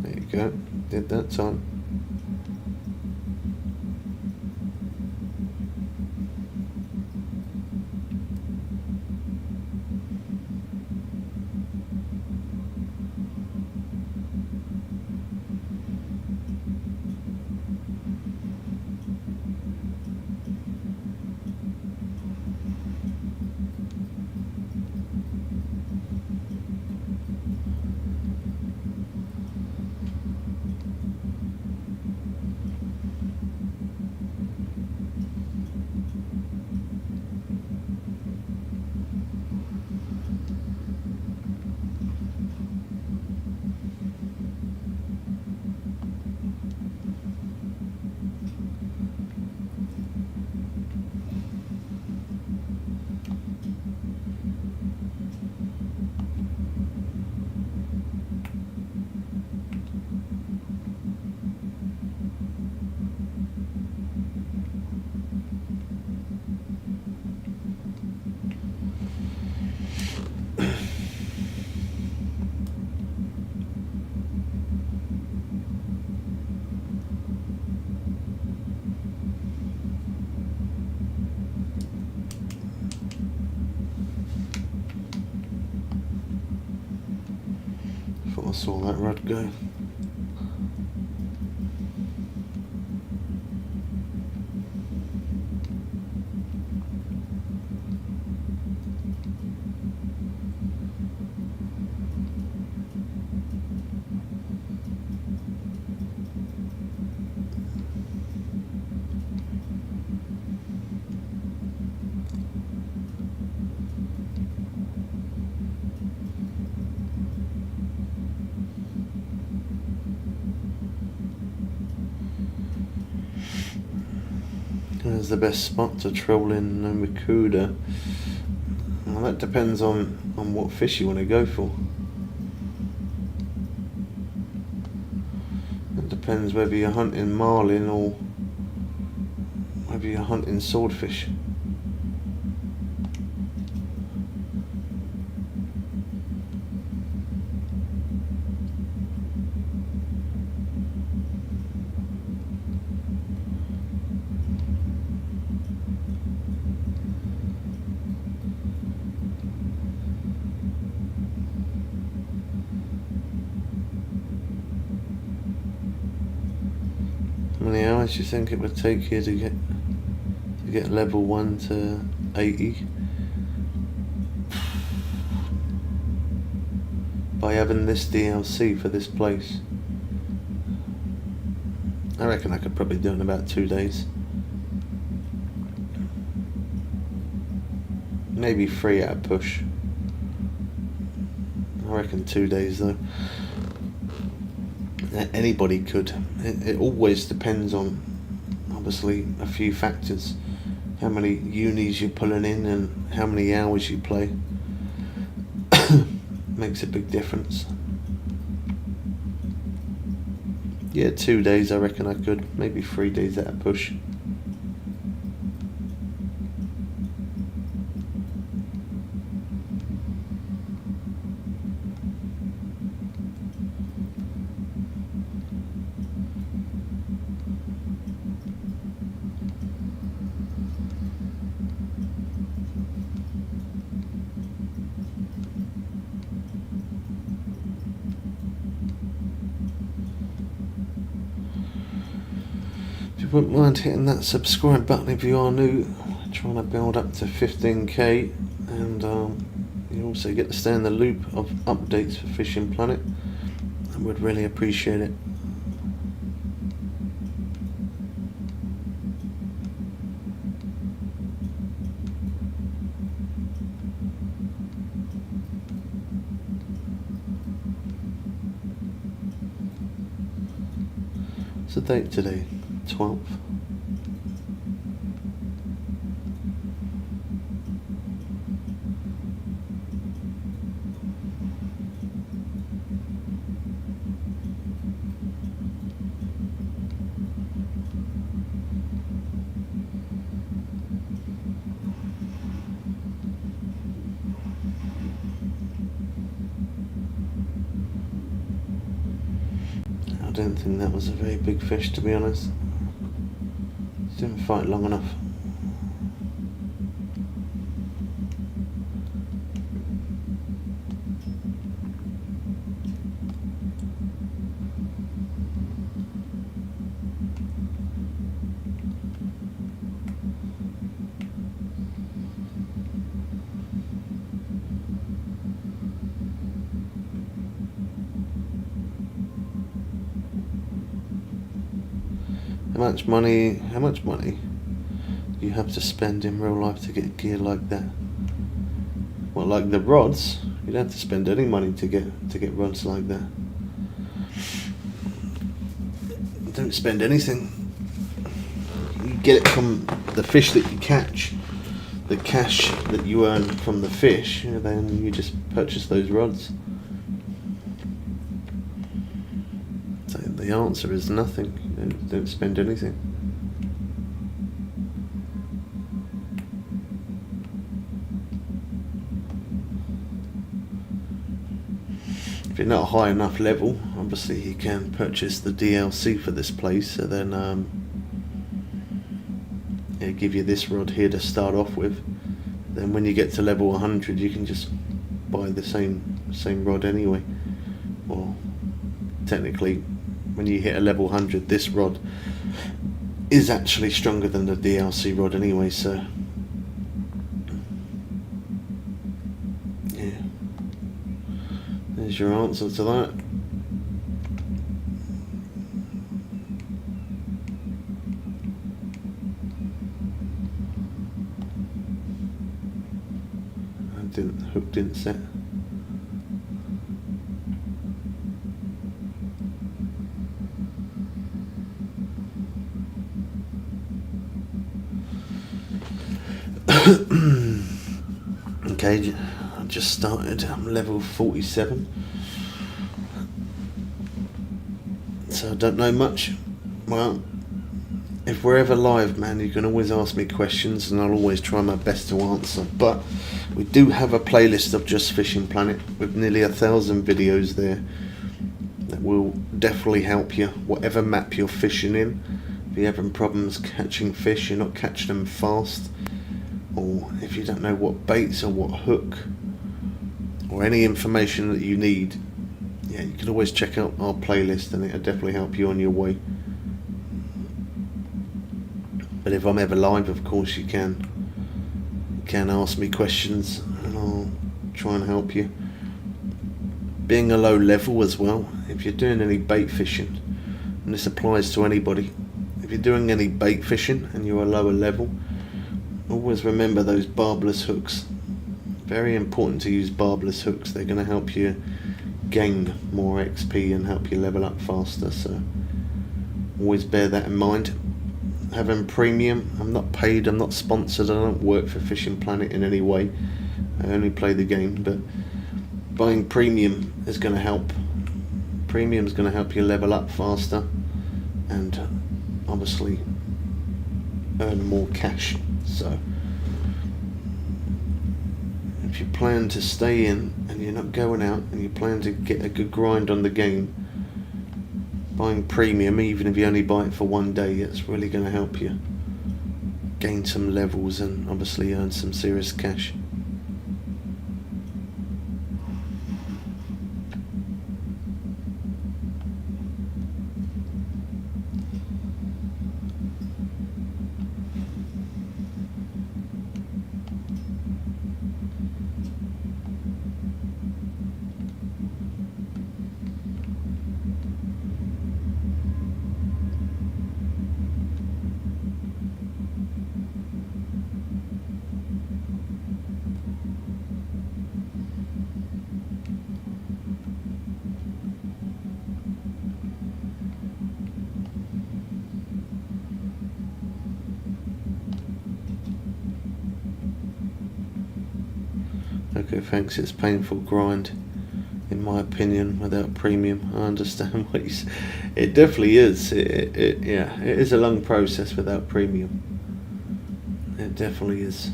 There you go. Did that time. Thought I saw that rod go. Where's the best spot to troll in Makuda? Well, that depends on what fish you want to go for. It depends whether you're hunting marlin or whether you're hunting swordfish. How many hours do you think it would take you to get level 1 to 80? By having this DLC for this place. I reckon I could probably do it in about 2 days. Maybe 3 at a push. I reckon 2 days though. Anybody could. It always depends on, obviously, a few factors. How many unis you're pulling in and how many hours you play. Makes a big difference. Yeah, 2 days I reckon I could. Maybe 3 days at a push. Wouldn't mind hitting that subscribe button if you are new. We're trying to build up to 15k, and you also get to stay in the loop of updates for Fishing Planet. I would really appreciate it. What's the date today? 12th. I didn't think that was a very big fish, to be honest. Didn't fight long enough. How much money you have to spend in real life to get gear like that? Well, like the rods, you don't have to spend any money to get rods like that. Don't spend anything. You get it from the fish that you catch, the cash that you earn from the fish, and then you just purchase those rods. So the answer is nothing. Don't spend anything. If you're not a high enough level, obviously you can purchase the DLC for this place, so then it'll give you this rod here to start off with. Then when you get to level 100 you can just buy the same rod anyway. Or technically when you hit a level 100 this rod is actually stronger than the DLC rod anyway, so yeah. There's your answer to that. Hook didn't set. Okay, I just started. I'm level 47, so I don't know much. Well, if we're ever live, man, you can always ask me questions and I'll always try my best to answer. But we do have a playlist of Just Fishing Planet with nearly 1,000 videos there that will definitely help you, whatever map you're fishing in. If you're having problems catching fish, you're not catching them fast, or if you don't know what baits or what hook or any information that you need, yeah, you can always check out our playlist and it'll definitely help you on your way. But if I'm ever live, of course you can ask me questions and I'll try and help you. Being a low level as well, if you're doing any bait fishing, and this applies to anybody, if you're doing any bait fishing and you're a lower level, always remember those barbless hooks. Very important to use barbless hooks. They're going to help you gain more XP and help you level up faster, so always bear that in mind. Having premium, I'm not paid, I'm not sponsored, I don't work for Fishing Planet in any way, I only play the game, but buying premium is going to help. Premium is going to help you level up faster and obviously earn more cash. So if you plan to stay in and you're not going out and you plan to get a good grind on the game, buying premium, even if you only buy it for one day, it's really going to help you gain some levels and obviously earn some serious cash. Okay, thanks. It's painful grind, in my opinion, without premium. I understand what you say. It definitely is. Yeah, it is a long process without premium. It definitely is.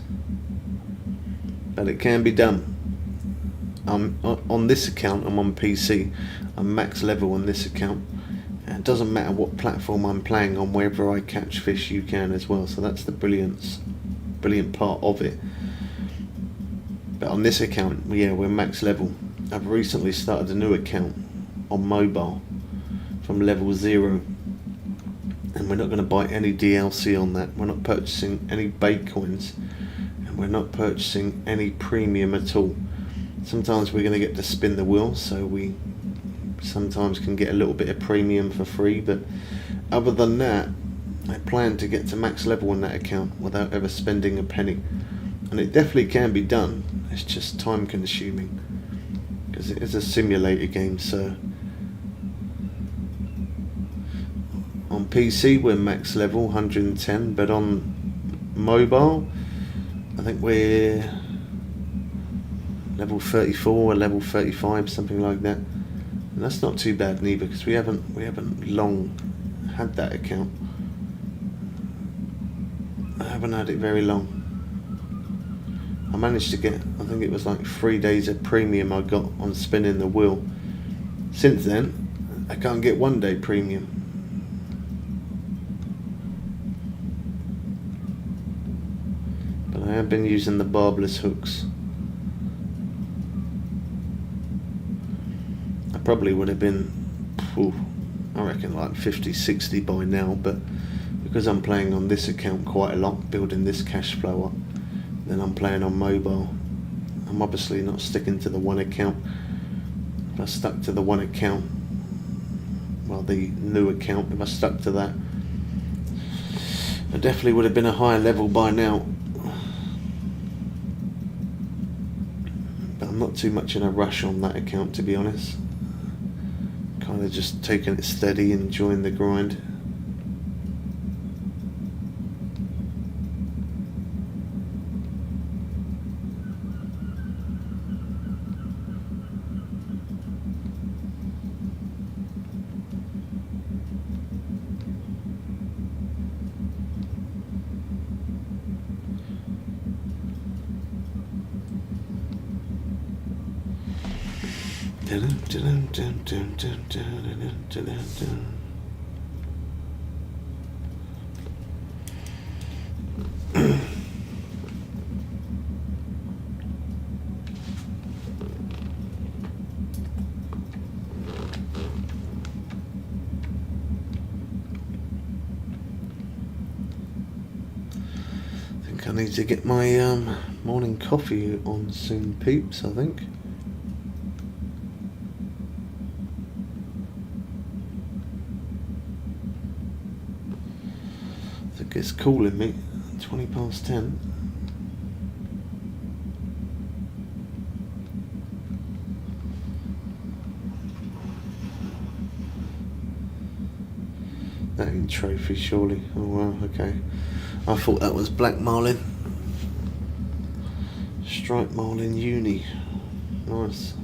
But it can be done. On this account, I'm on PC. I'm max level on this account. And it doesn't matter what platform I'm playing on, wherever I catch fish, you can as well. So that's the brilliant part of it. But on this account, yeah, we're max level. I've recently started a new account on mobile from level 0, and we're not going to buy any DLC on that. We're not purchasing any bait coins, and we're not purchasing any premium at all. Sometimes we're going to get to spin the wheel, so we sometimes can get a little bit of premium for free, but other than that, I plan to get to max level on that account without ever spending a penny. And it definitely can be done. It's just time consuming because it is a simulator game. So on PC we're max level 110, but on mobile I think we're level 34 or level 35, something like that. And that's not too bad neither, because we haven't long had that account. I haven't had it very long. I managed to get, I think it was like 3 days of premium I got on spinning the wheel. Since then, I can't get 1 day premium. But I have been using the barbless hooks. I probably would have been, I reckon like 50, 60 by now, but because I'm playing on this account quite a lot, building this cash flow up, then I'm playing on mobile. I'm obviously not sticking to the one account. If I stuck to the one account, well, the new account, if I stuck to that, I definitely would have been a higher level by now. But I'm not too much in a rush on that account, to be honest. Kind of just taking it steady, enjoying the grind. . I need to get my morning coffee on soon, peeps, I think. I think it's calling me. 20 past 10. That ain't trophy, surely. Oh wow, okay. I thought that was black marlin. Striped marlin uni. Nice.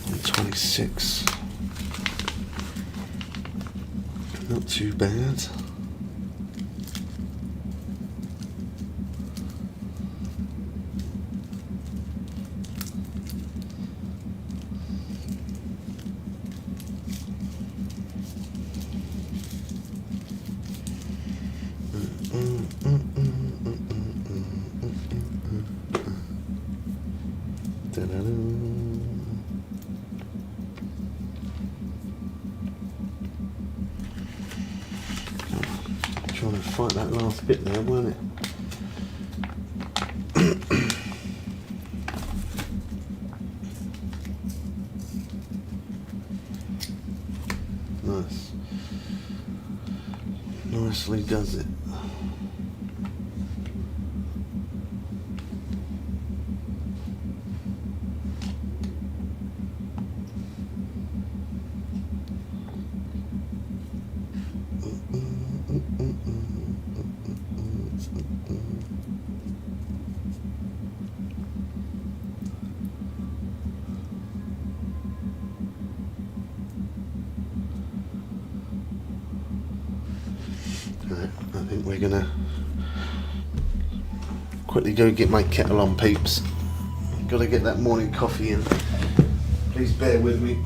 I'm 26. Not too bad. Trying to fight that last bit there, weren't it? Nice. Nicely does it. Right, I think we're gonna quickly go get my kettle on, peeps. Gotta get that morning coffee in. Please bear with me.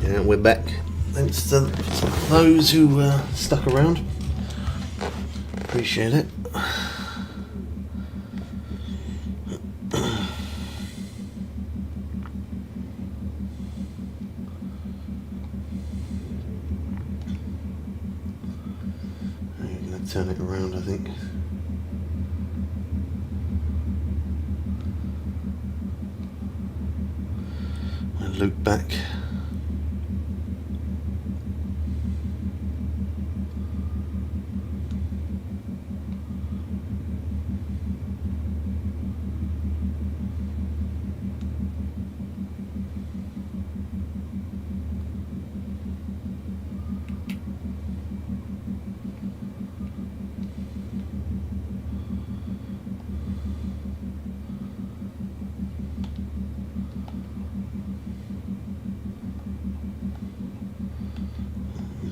Yeah, we're back. Thanks to those who stuck around. Appreciate it. I'm going to turn it around, I think. And loop back.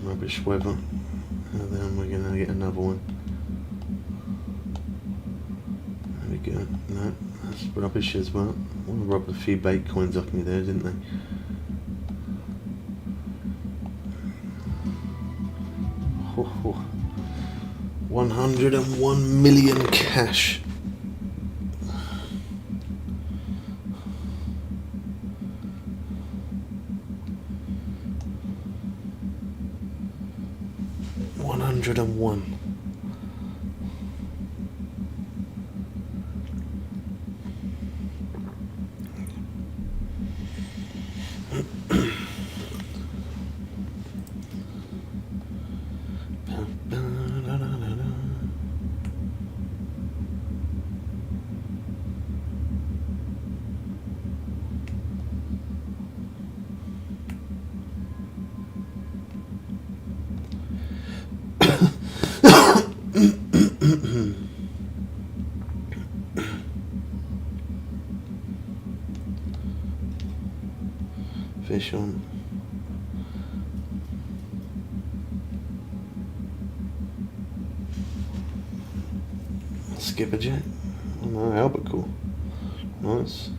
Rubbish weather, and then we're going to get another one. There we go. No, that's rubbish as well. Well, robbed a few bait coins off me there, didn't they? Oh, oh. 101 million cash. $101. Fish on. Skipperjack. Oh no, albacore. Nice.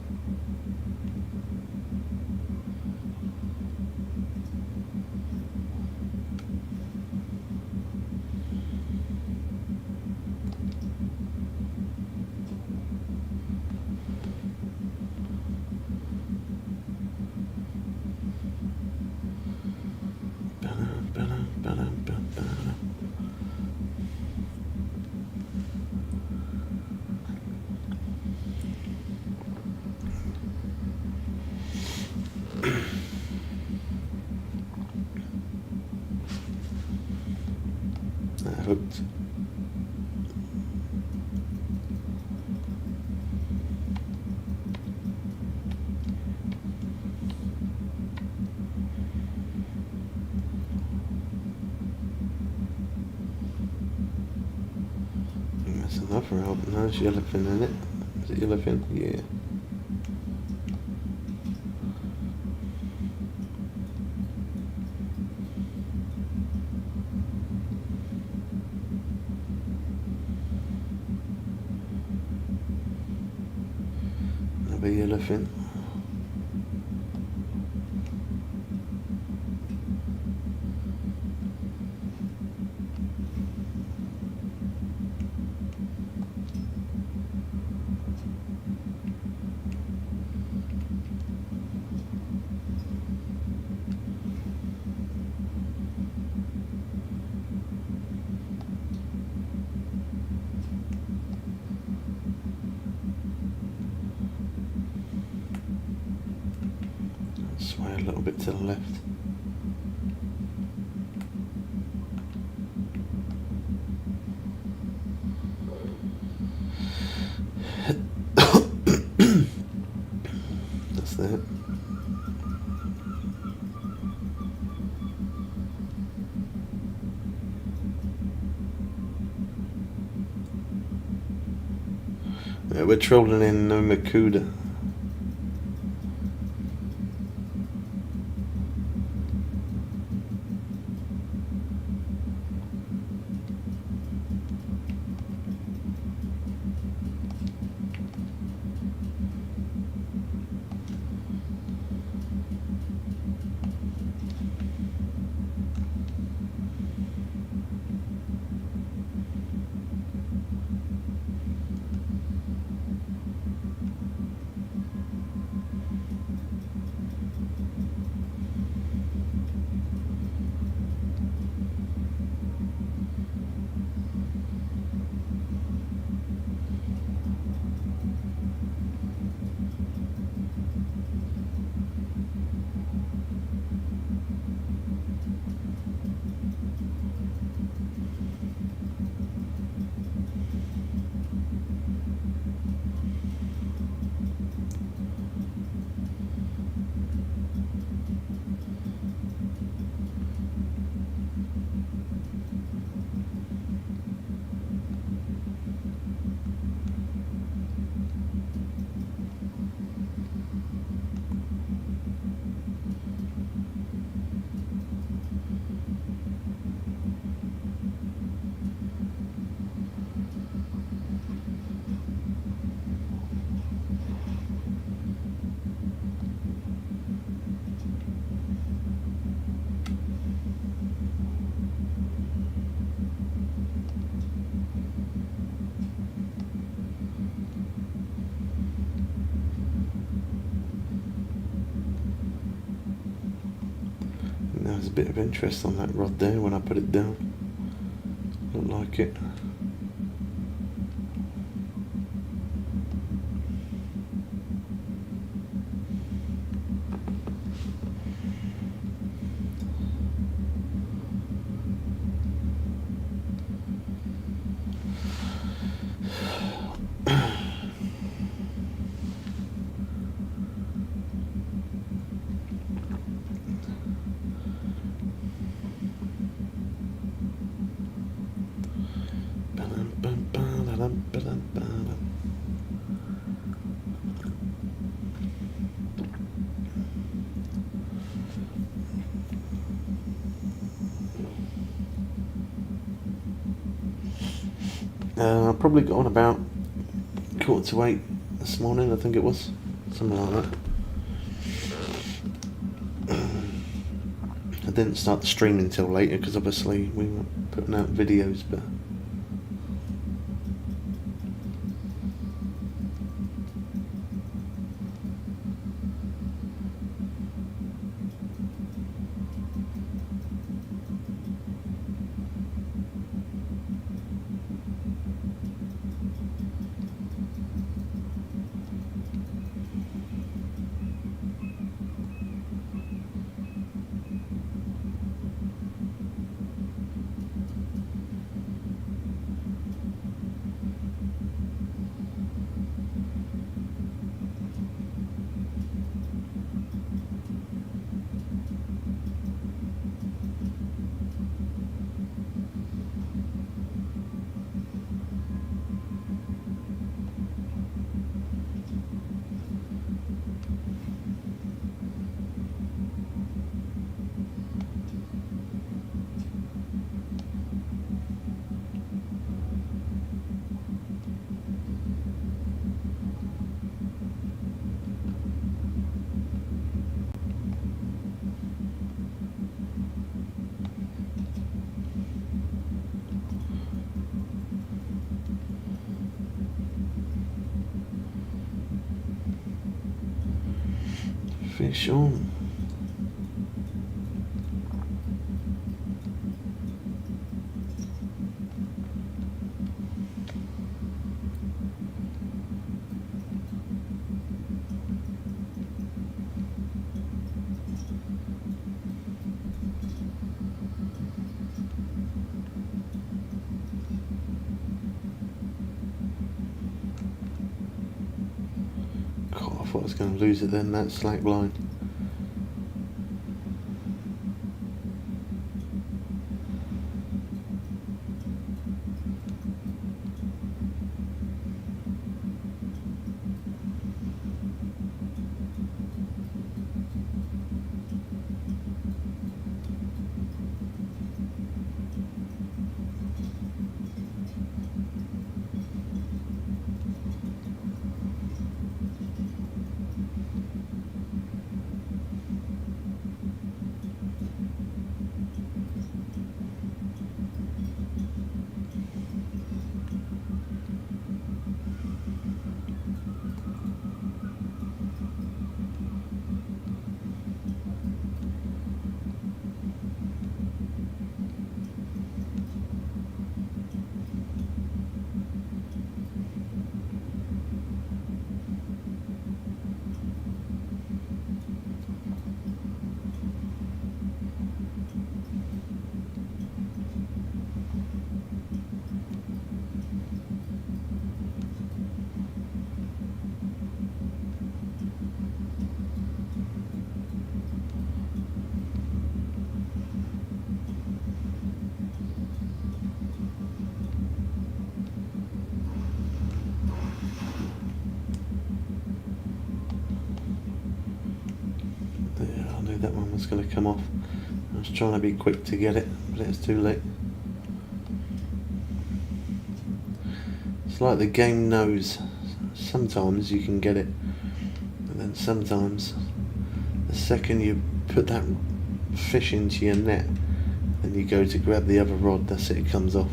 Hooked. That's enough route. No, it's yellowfin in it. Is it yellowfin? Yeah. Another yellowfin. Sway a little bit to the left. That's that. Yeah, we're trolling in Makuda. There's a bit of interest on that rod there when I put it down. Looked like it. I probably got on about 7:45 this morning, I think it was, something like that. I didn't start the stream until later because obviously we were putting out videos, but fish on. God, I thought I was going to lose it then, that slack line. Yeah, I knew that one was going to come off. I was trying to be quick to get it, but it's too late. It's like the game knows. Sometimes you can get it, and then sometimes the second you put that fish into your net and you go to grab the other rod, that's it, it comes off.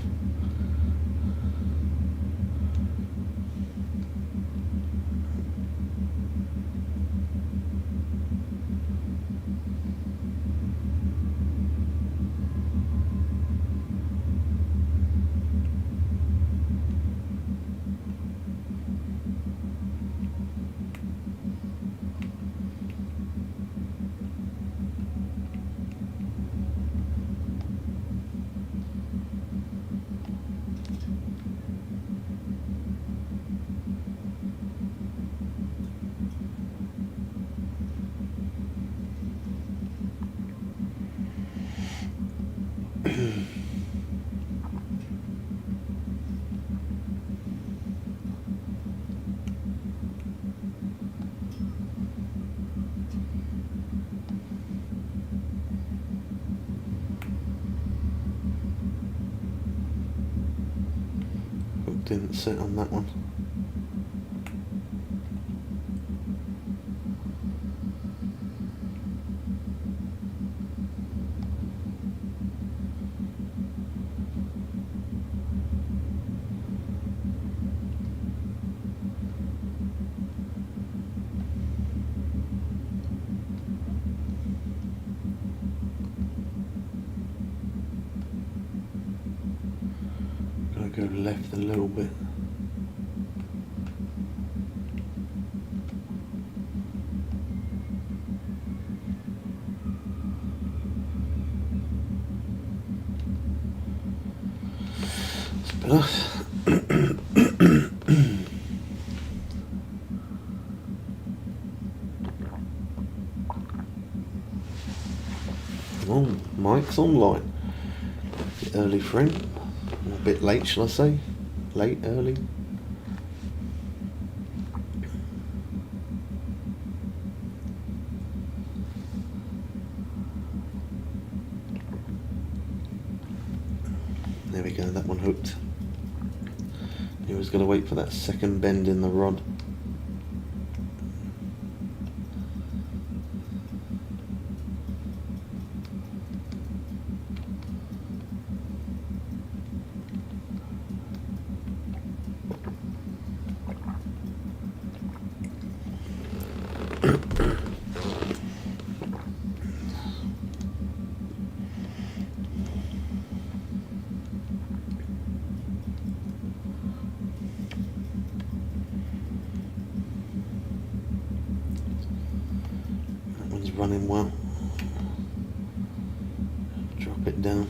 didn't sit on that one. Gotta go left a little bit. It's better. Oh, Mike's online. Early friend. A bit late, shall I say? Late, early. There we go, that one hooked. He was going to wait for that second bend in the rod. That one's running well. Drop it down.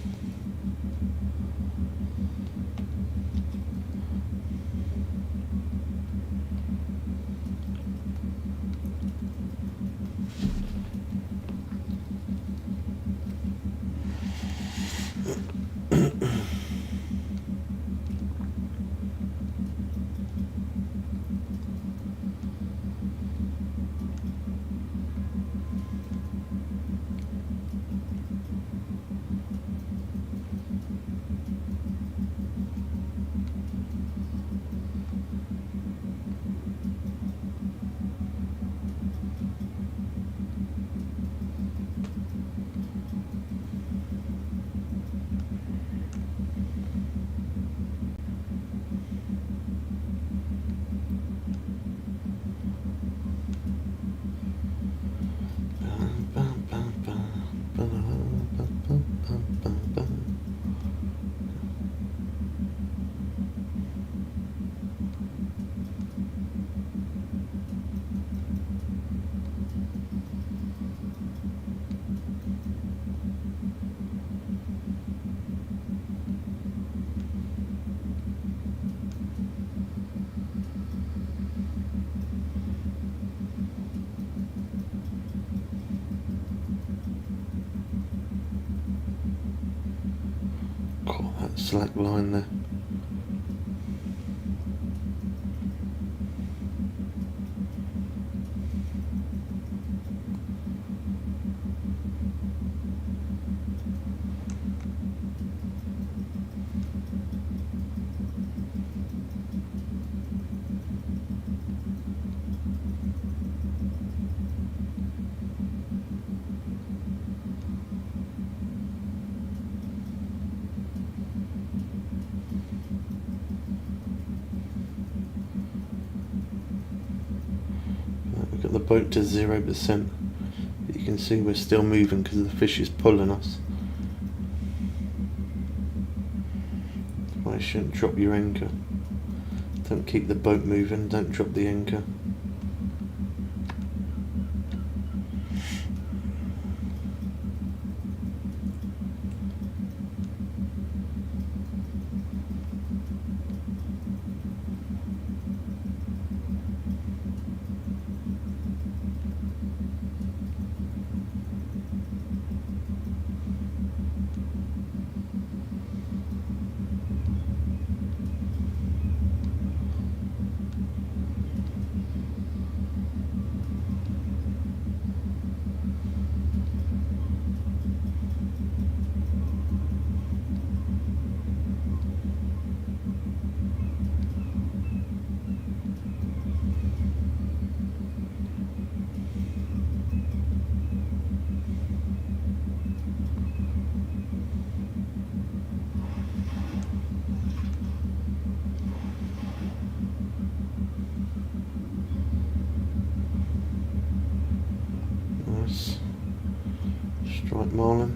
Caught that slack line there. We've got the boat to 0%. But you can see we're still moving because the fish is pulling us. That's why you shouldn't drop your anchor. Don't keep the boat moving, don't drop the anchor. Striped marlin.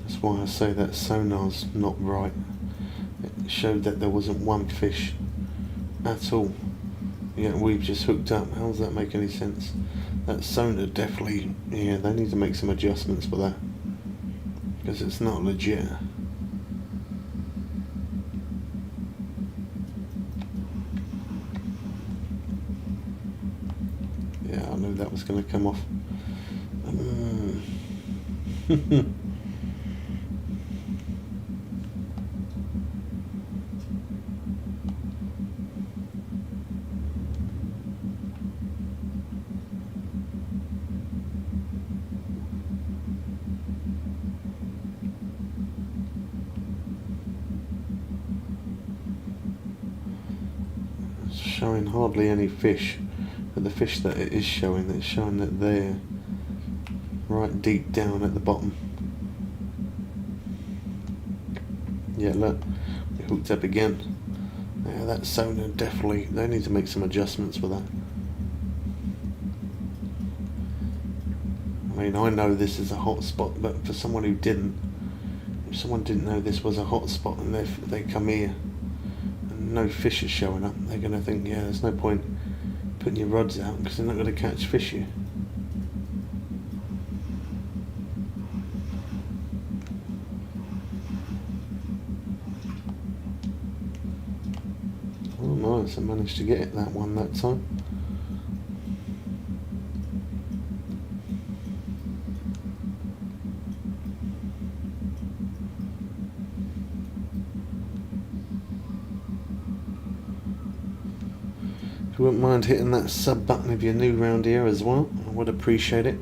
That's why I say that sonar's not right. It showed that there wasn't one fish at all. Yeah, we've just hooked up. How does that make any sense? That sonar definitely, yeah, they need to make some adjustments for that. Because it's not legit. Yeah, I knew that was going to come off. It's showing hardly any fish, but the fish that it is showing, it's showing that they're right deep down at the bottom. Yeah, look, we hooked up again. Yeah, that sonar definitely, they need to make some adjustments for that. I mean, I know this is a hot spot, but for someone who didn't, if someone didn't know this was a hot spot and they come here and no fish is showing up, they're going to think, yeah, there's no point putting your rods out because they're not going to catch fish here. Oh, nice, I managed to get it that one that time. If you wouldn't mind hitting that sub button if you're new around here as well, I would appreciate it.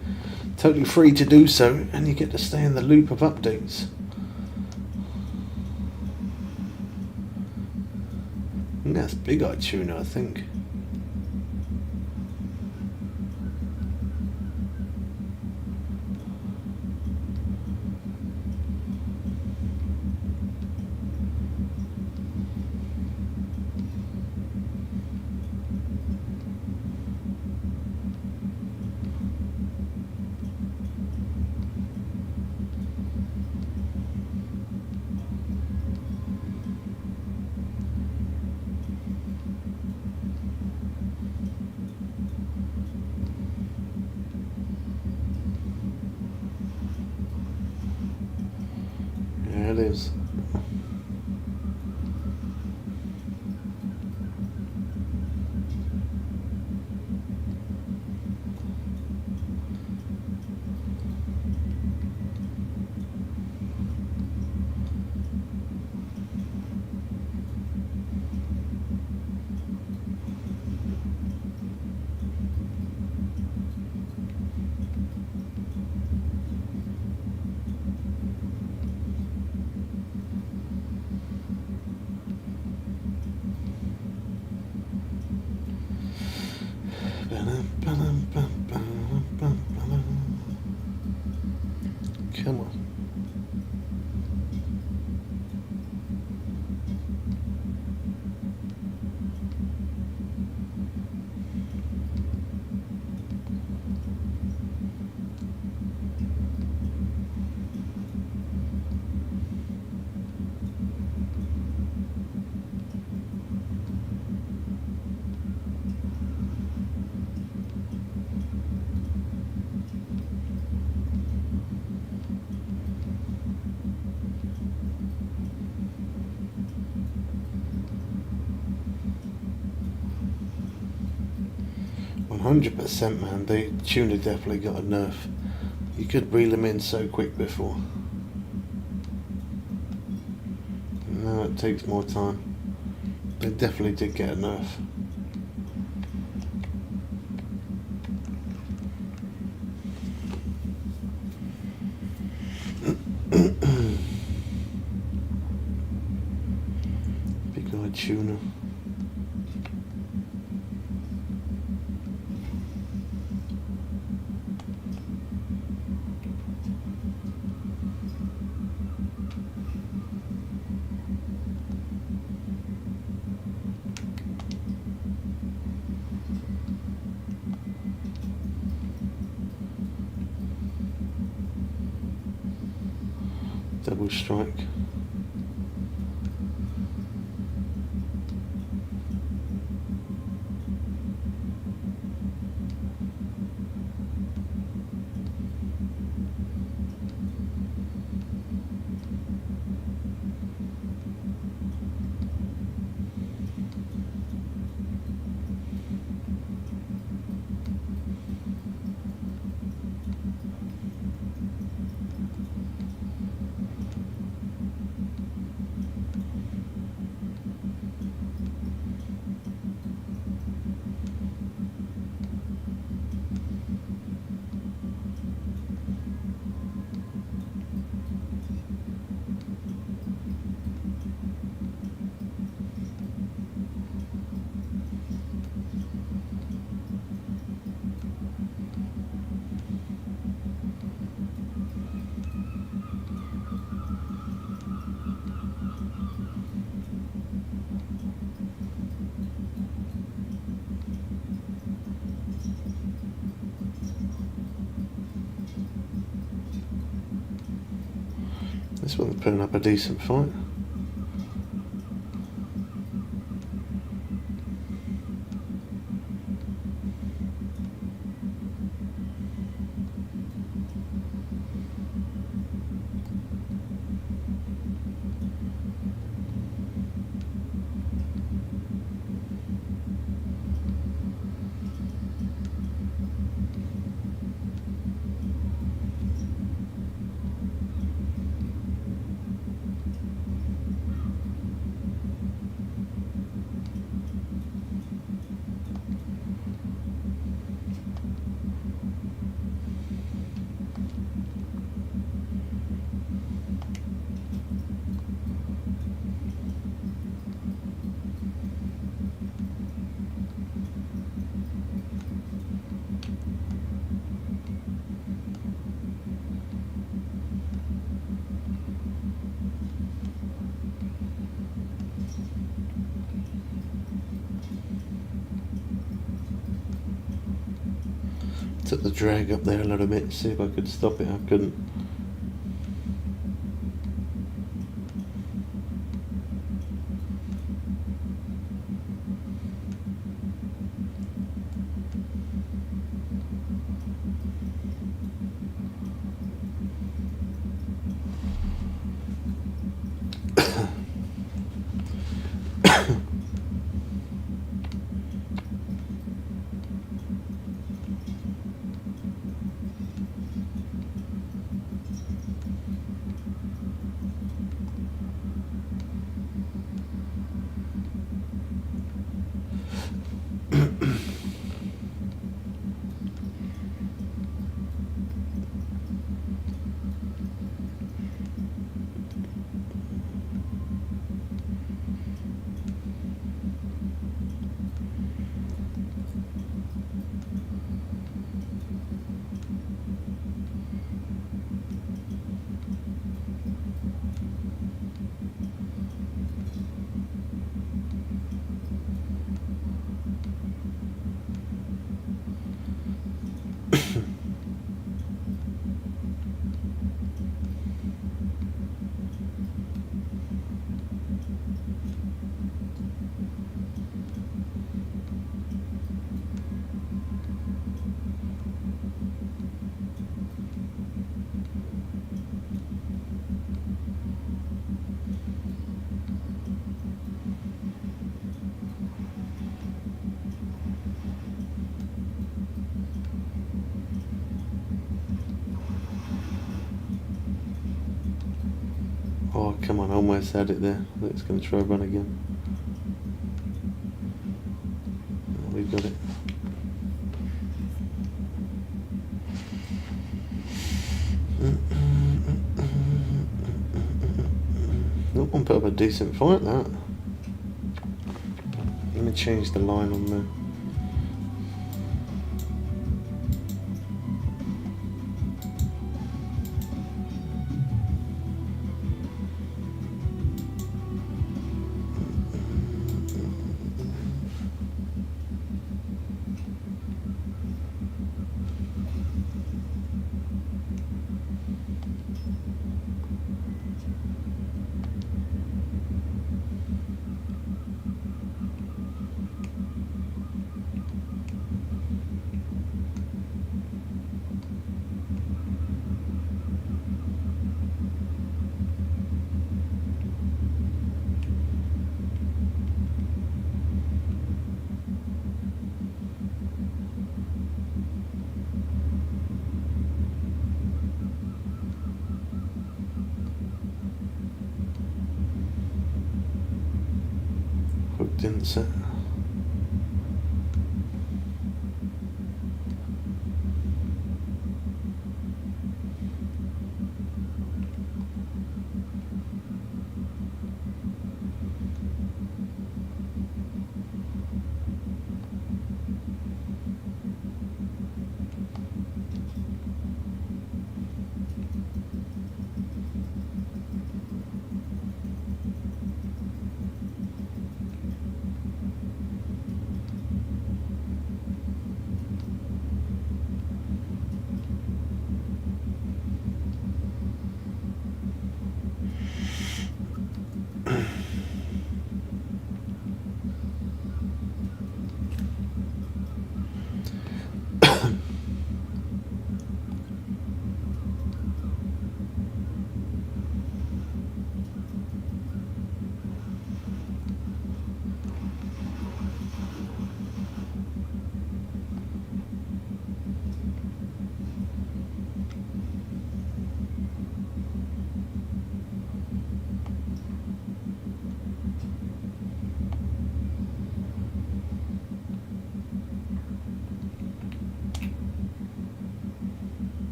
Totally free to do so, and you get to stay in the loop of updates. And that's big-eye tuna, I think. There it is. Come on. "100%, man. The tuna definitely got a nerf. You could reel them in so quick before. Now it takes more time. They definitely did get a nerf. Big-eyed tuna. Double strike. This one's putting up a decent fight. Took the drag up there a little bit, see if I could stop it. I couldn't. come on, almost had it there. Let's going to try run again. Oh, we've got it. That one put up a decent fight, that. Let me change the line on there. Hook didn't set.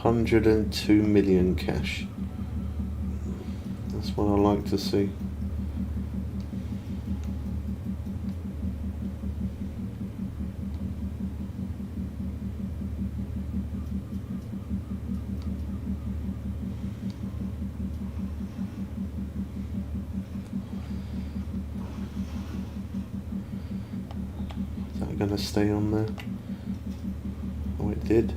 $102 million cash. That's what I like to see. Is that going to stay on there? Oh, it did.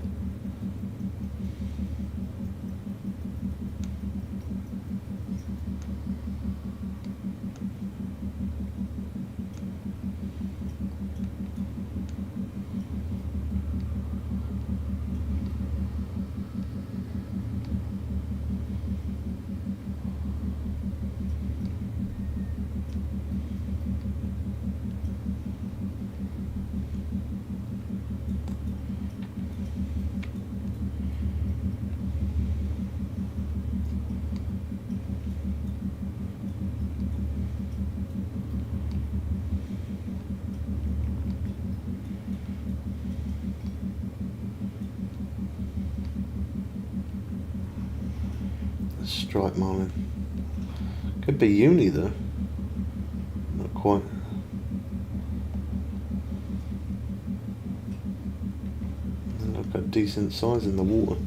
Strike marlin. Could be uni though. Not quite. And I've got decent size in the water.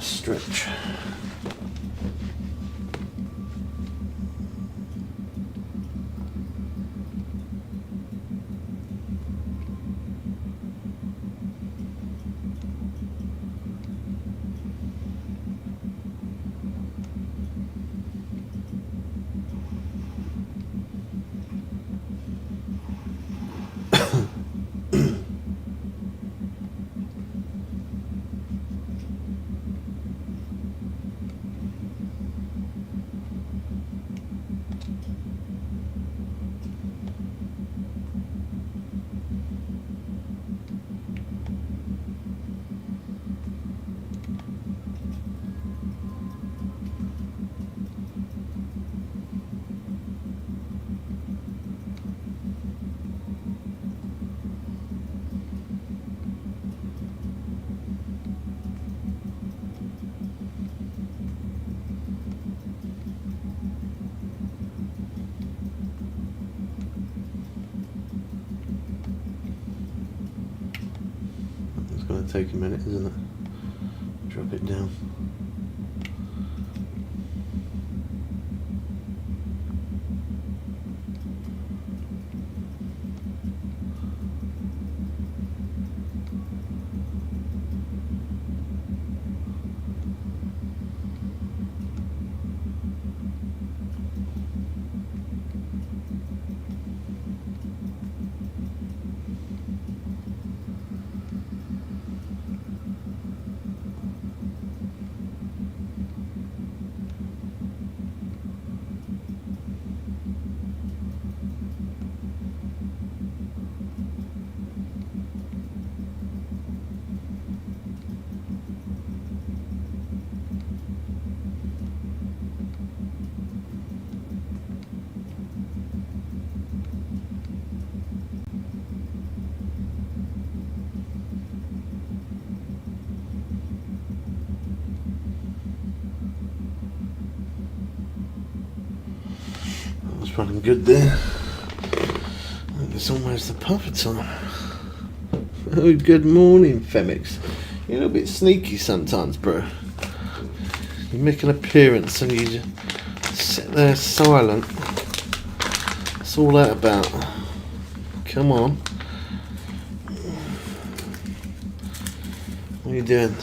stretch. It's going to take a minute, isn't it? Drop it down. Running good there. It's almost the puffer time. Oh, good morning, Femix. You're a little bit sneaky sometimes, bro. You make an appearance and you just sit there silent. What's all that about? Come on. What are you doing?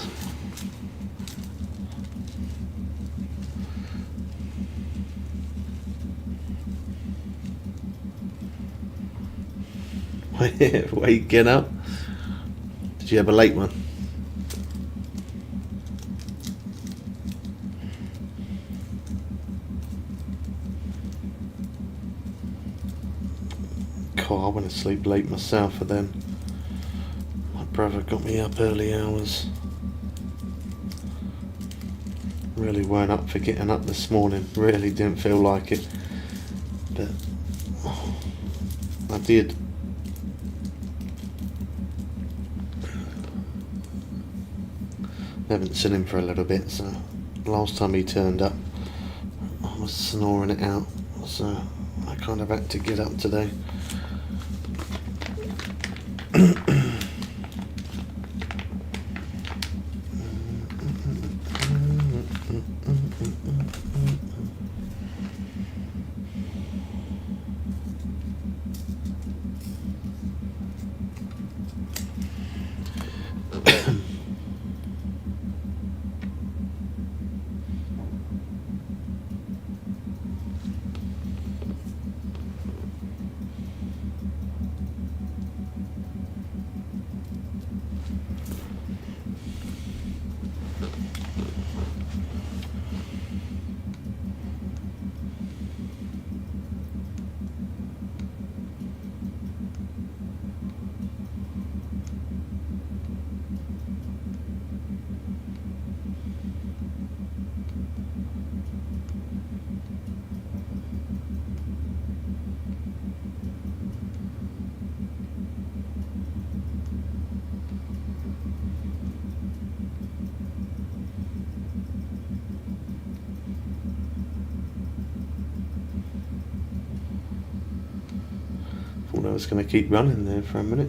Wait, get up. Did you have a late one? God, I went to sleep late myself, and then my brother got me up early hours. Really weren't up for getting up this morning. Really didn't feel like it. But I did. Haven't seen him for a little bit, so last time he turned up I was snoring it out, so I kind of had to get up today. Thought I was going to keep running there for a minute.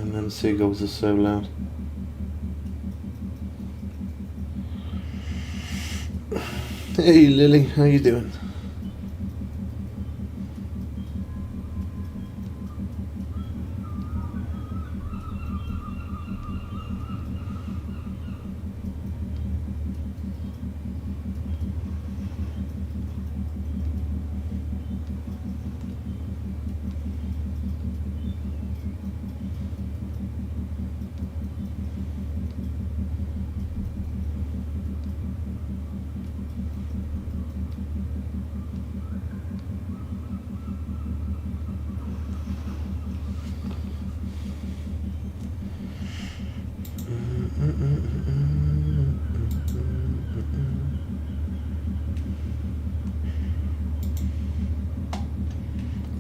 And then seagulls are so loud. Hey Lily, how you doing?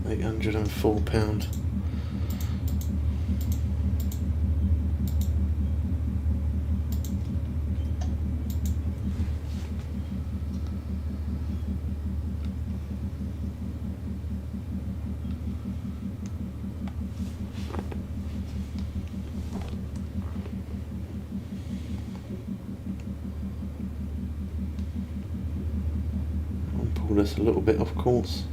£804. I'll pull this a little bit off course.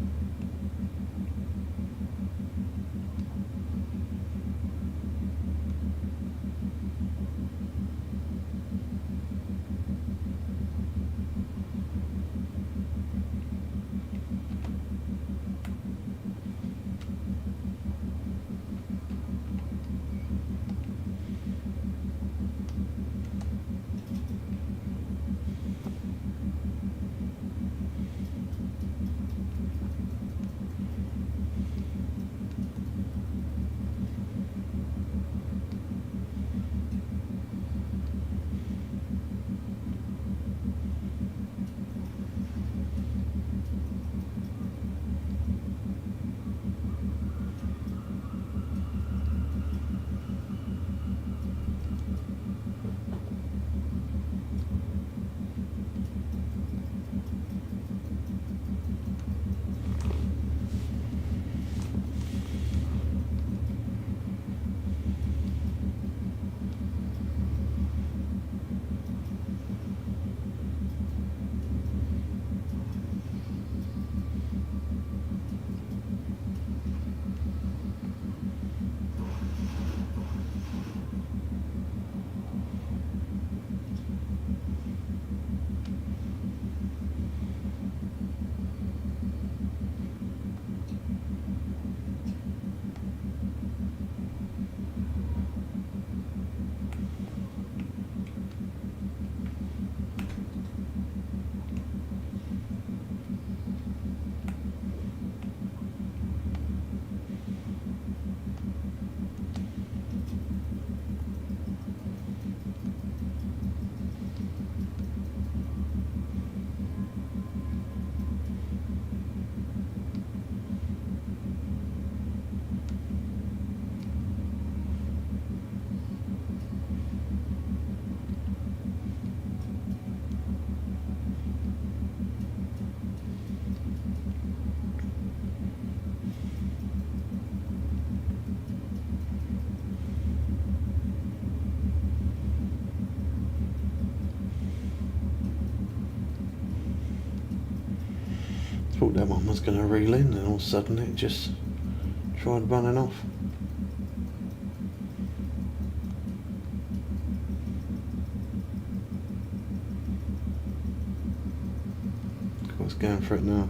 Thought that one was going to reel in, and all of a sudden it just tried running off. What's going for it now?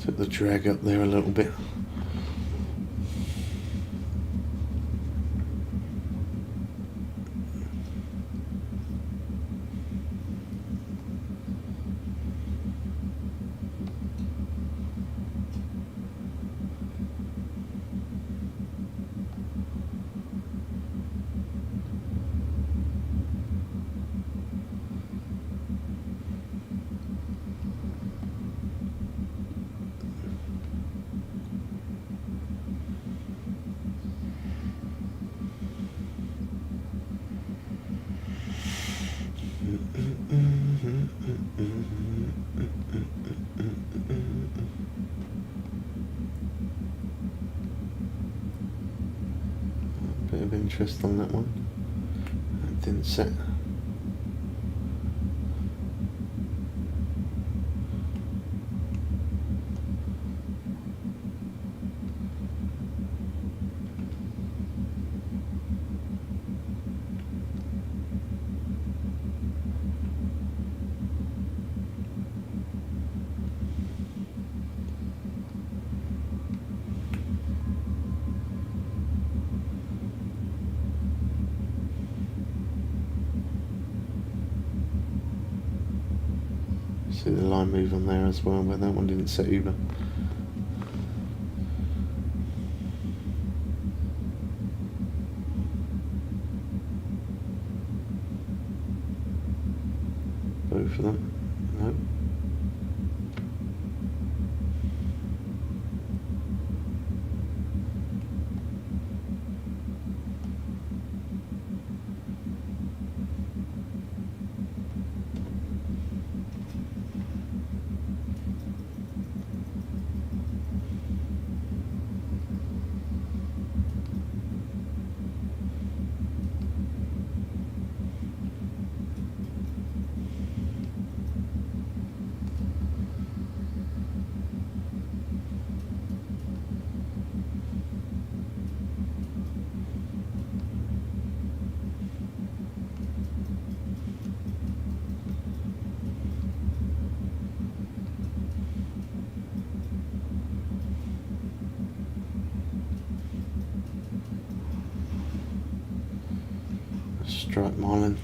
Took the drag up there a little bit. Bit of interest on that one. That didn't set. See the line move on there as well, but that one didn't set either. Both of them. Nope. Strike marlin.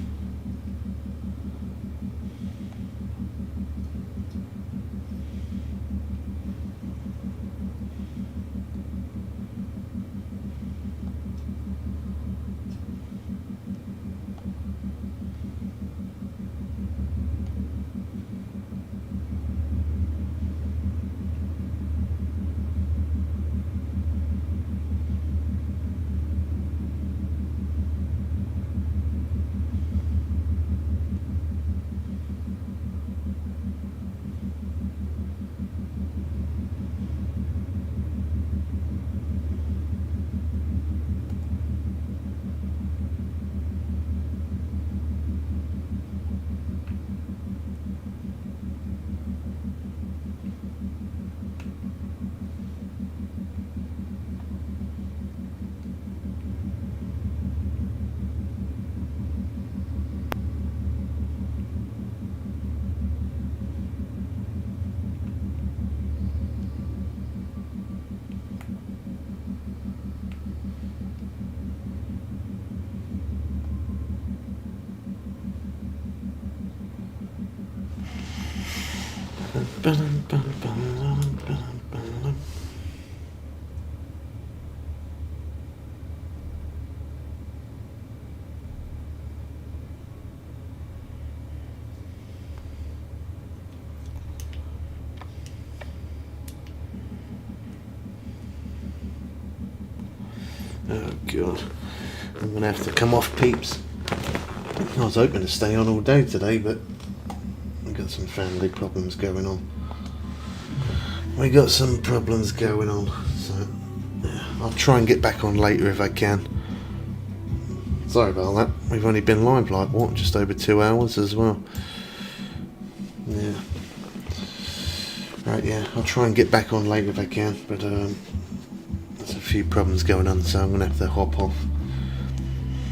Oh god, I'm gonna have to come off, peeps. I was hoping to stay on all day today, but we got some family problems going on. So yeah, I'll try and get back on later if I can. Sorry about that. We've only been live like what, just over 2 hours as well. Yeah. Right, yeah, I'll try and get back on later if I can, but there's a few problems going on, so I'm gonna have to hop off.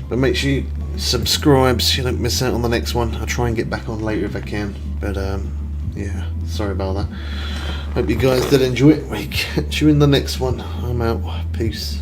But make sure you subscribe so you don't miss out on the next one. I'll try and get back on later if I can, but yeah, sorry about that. Hope you guys did enjoy it. We catch you in the next one. I'm out. Peace.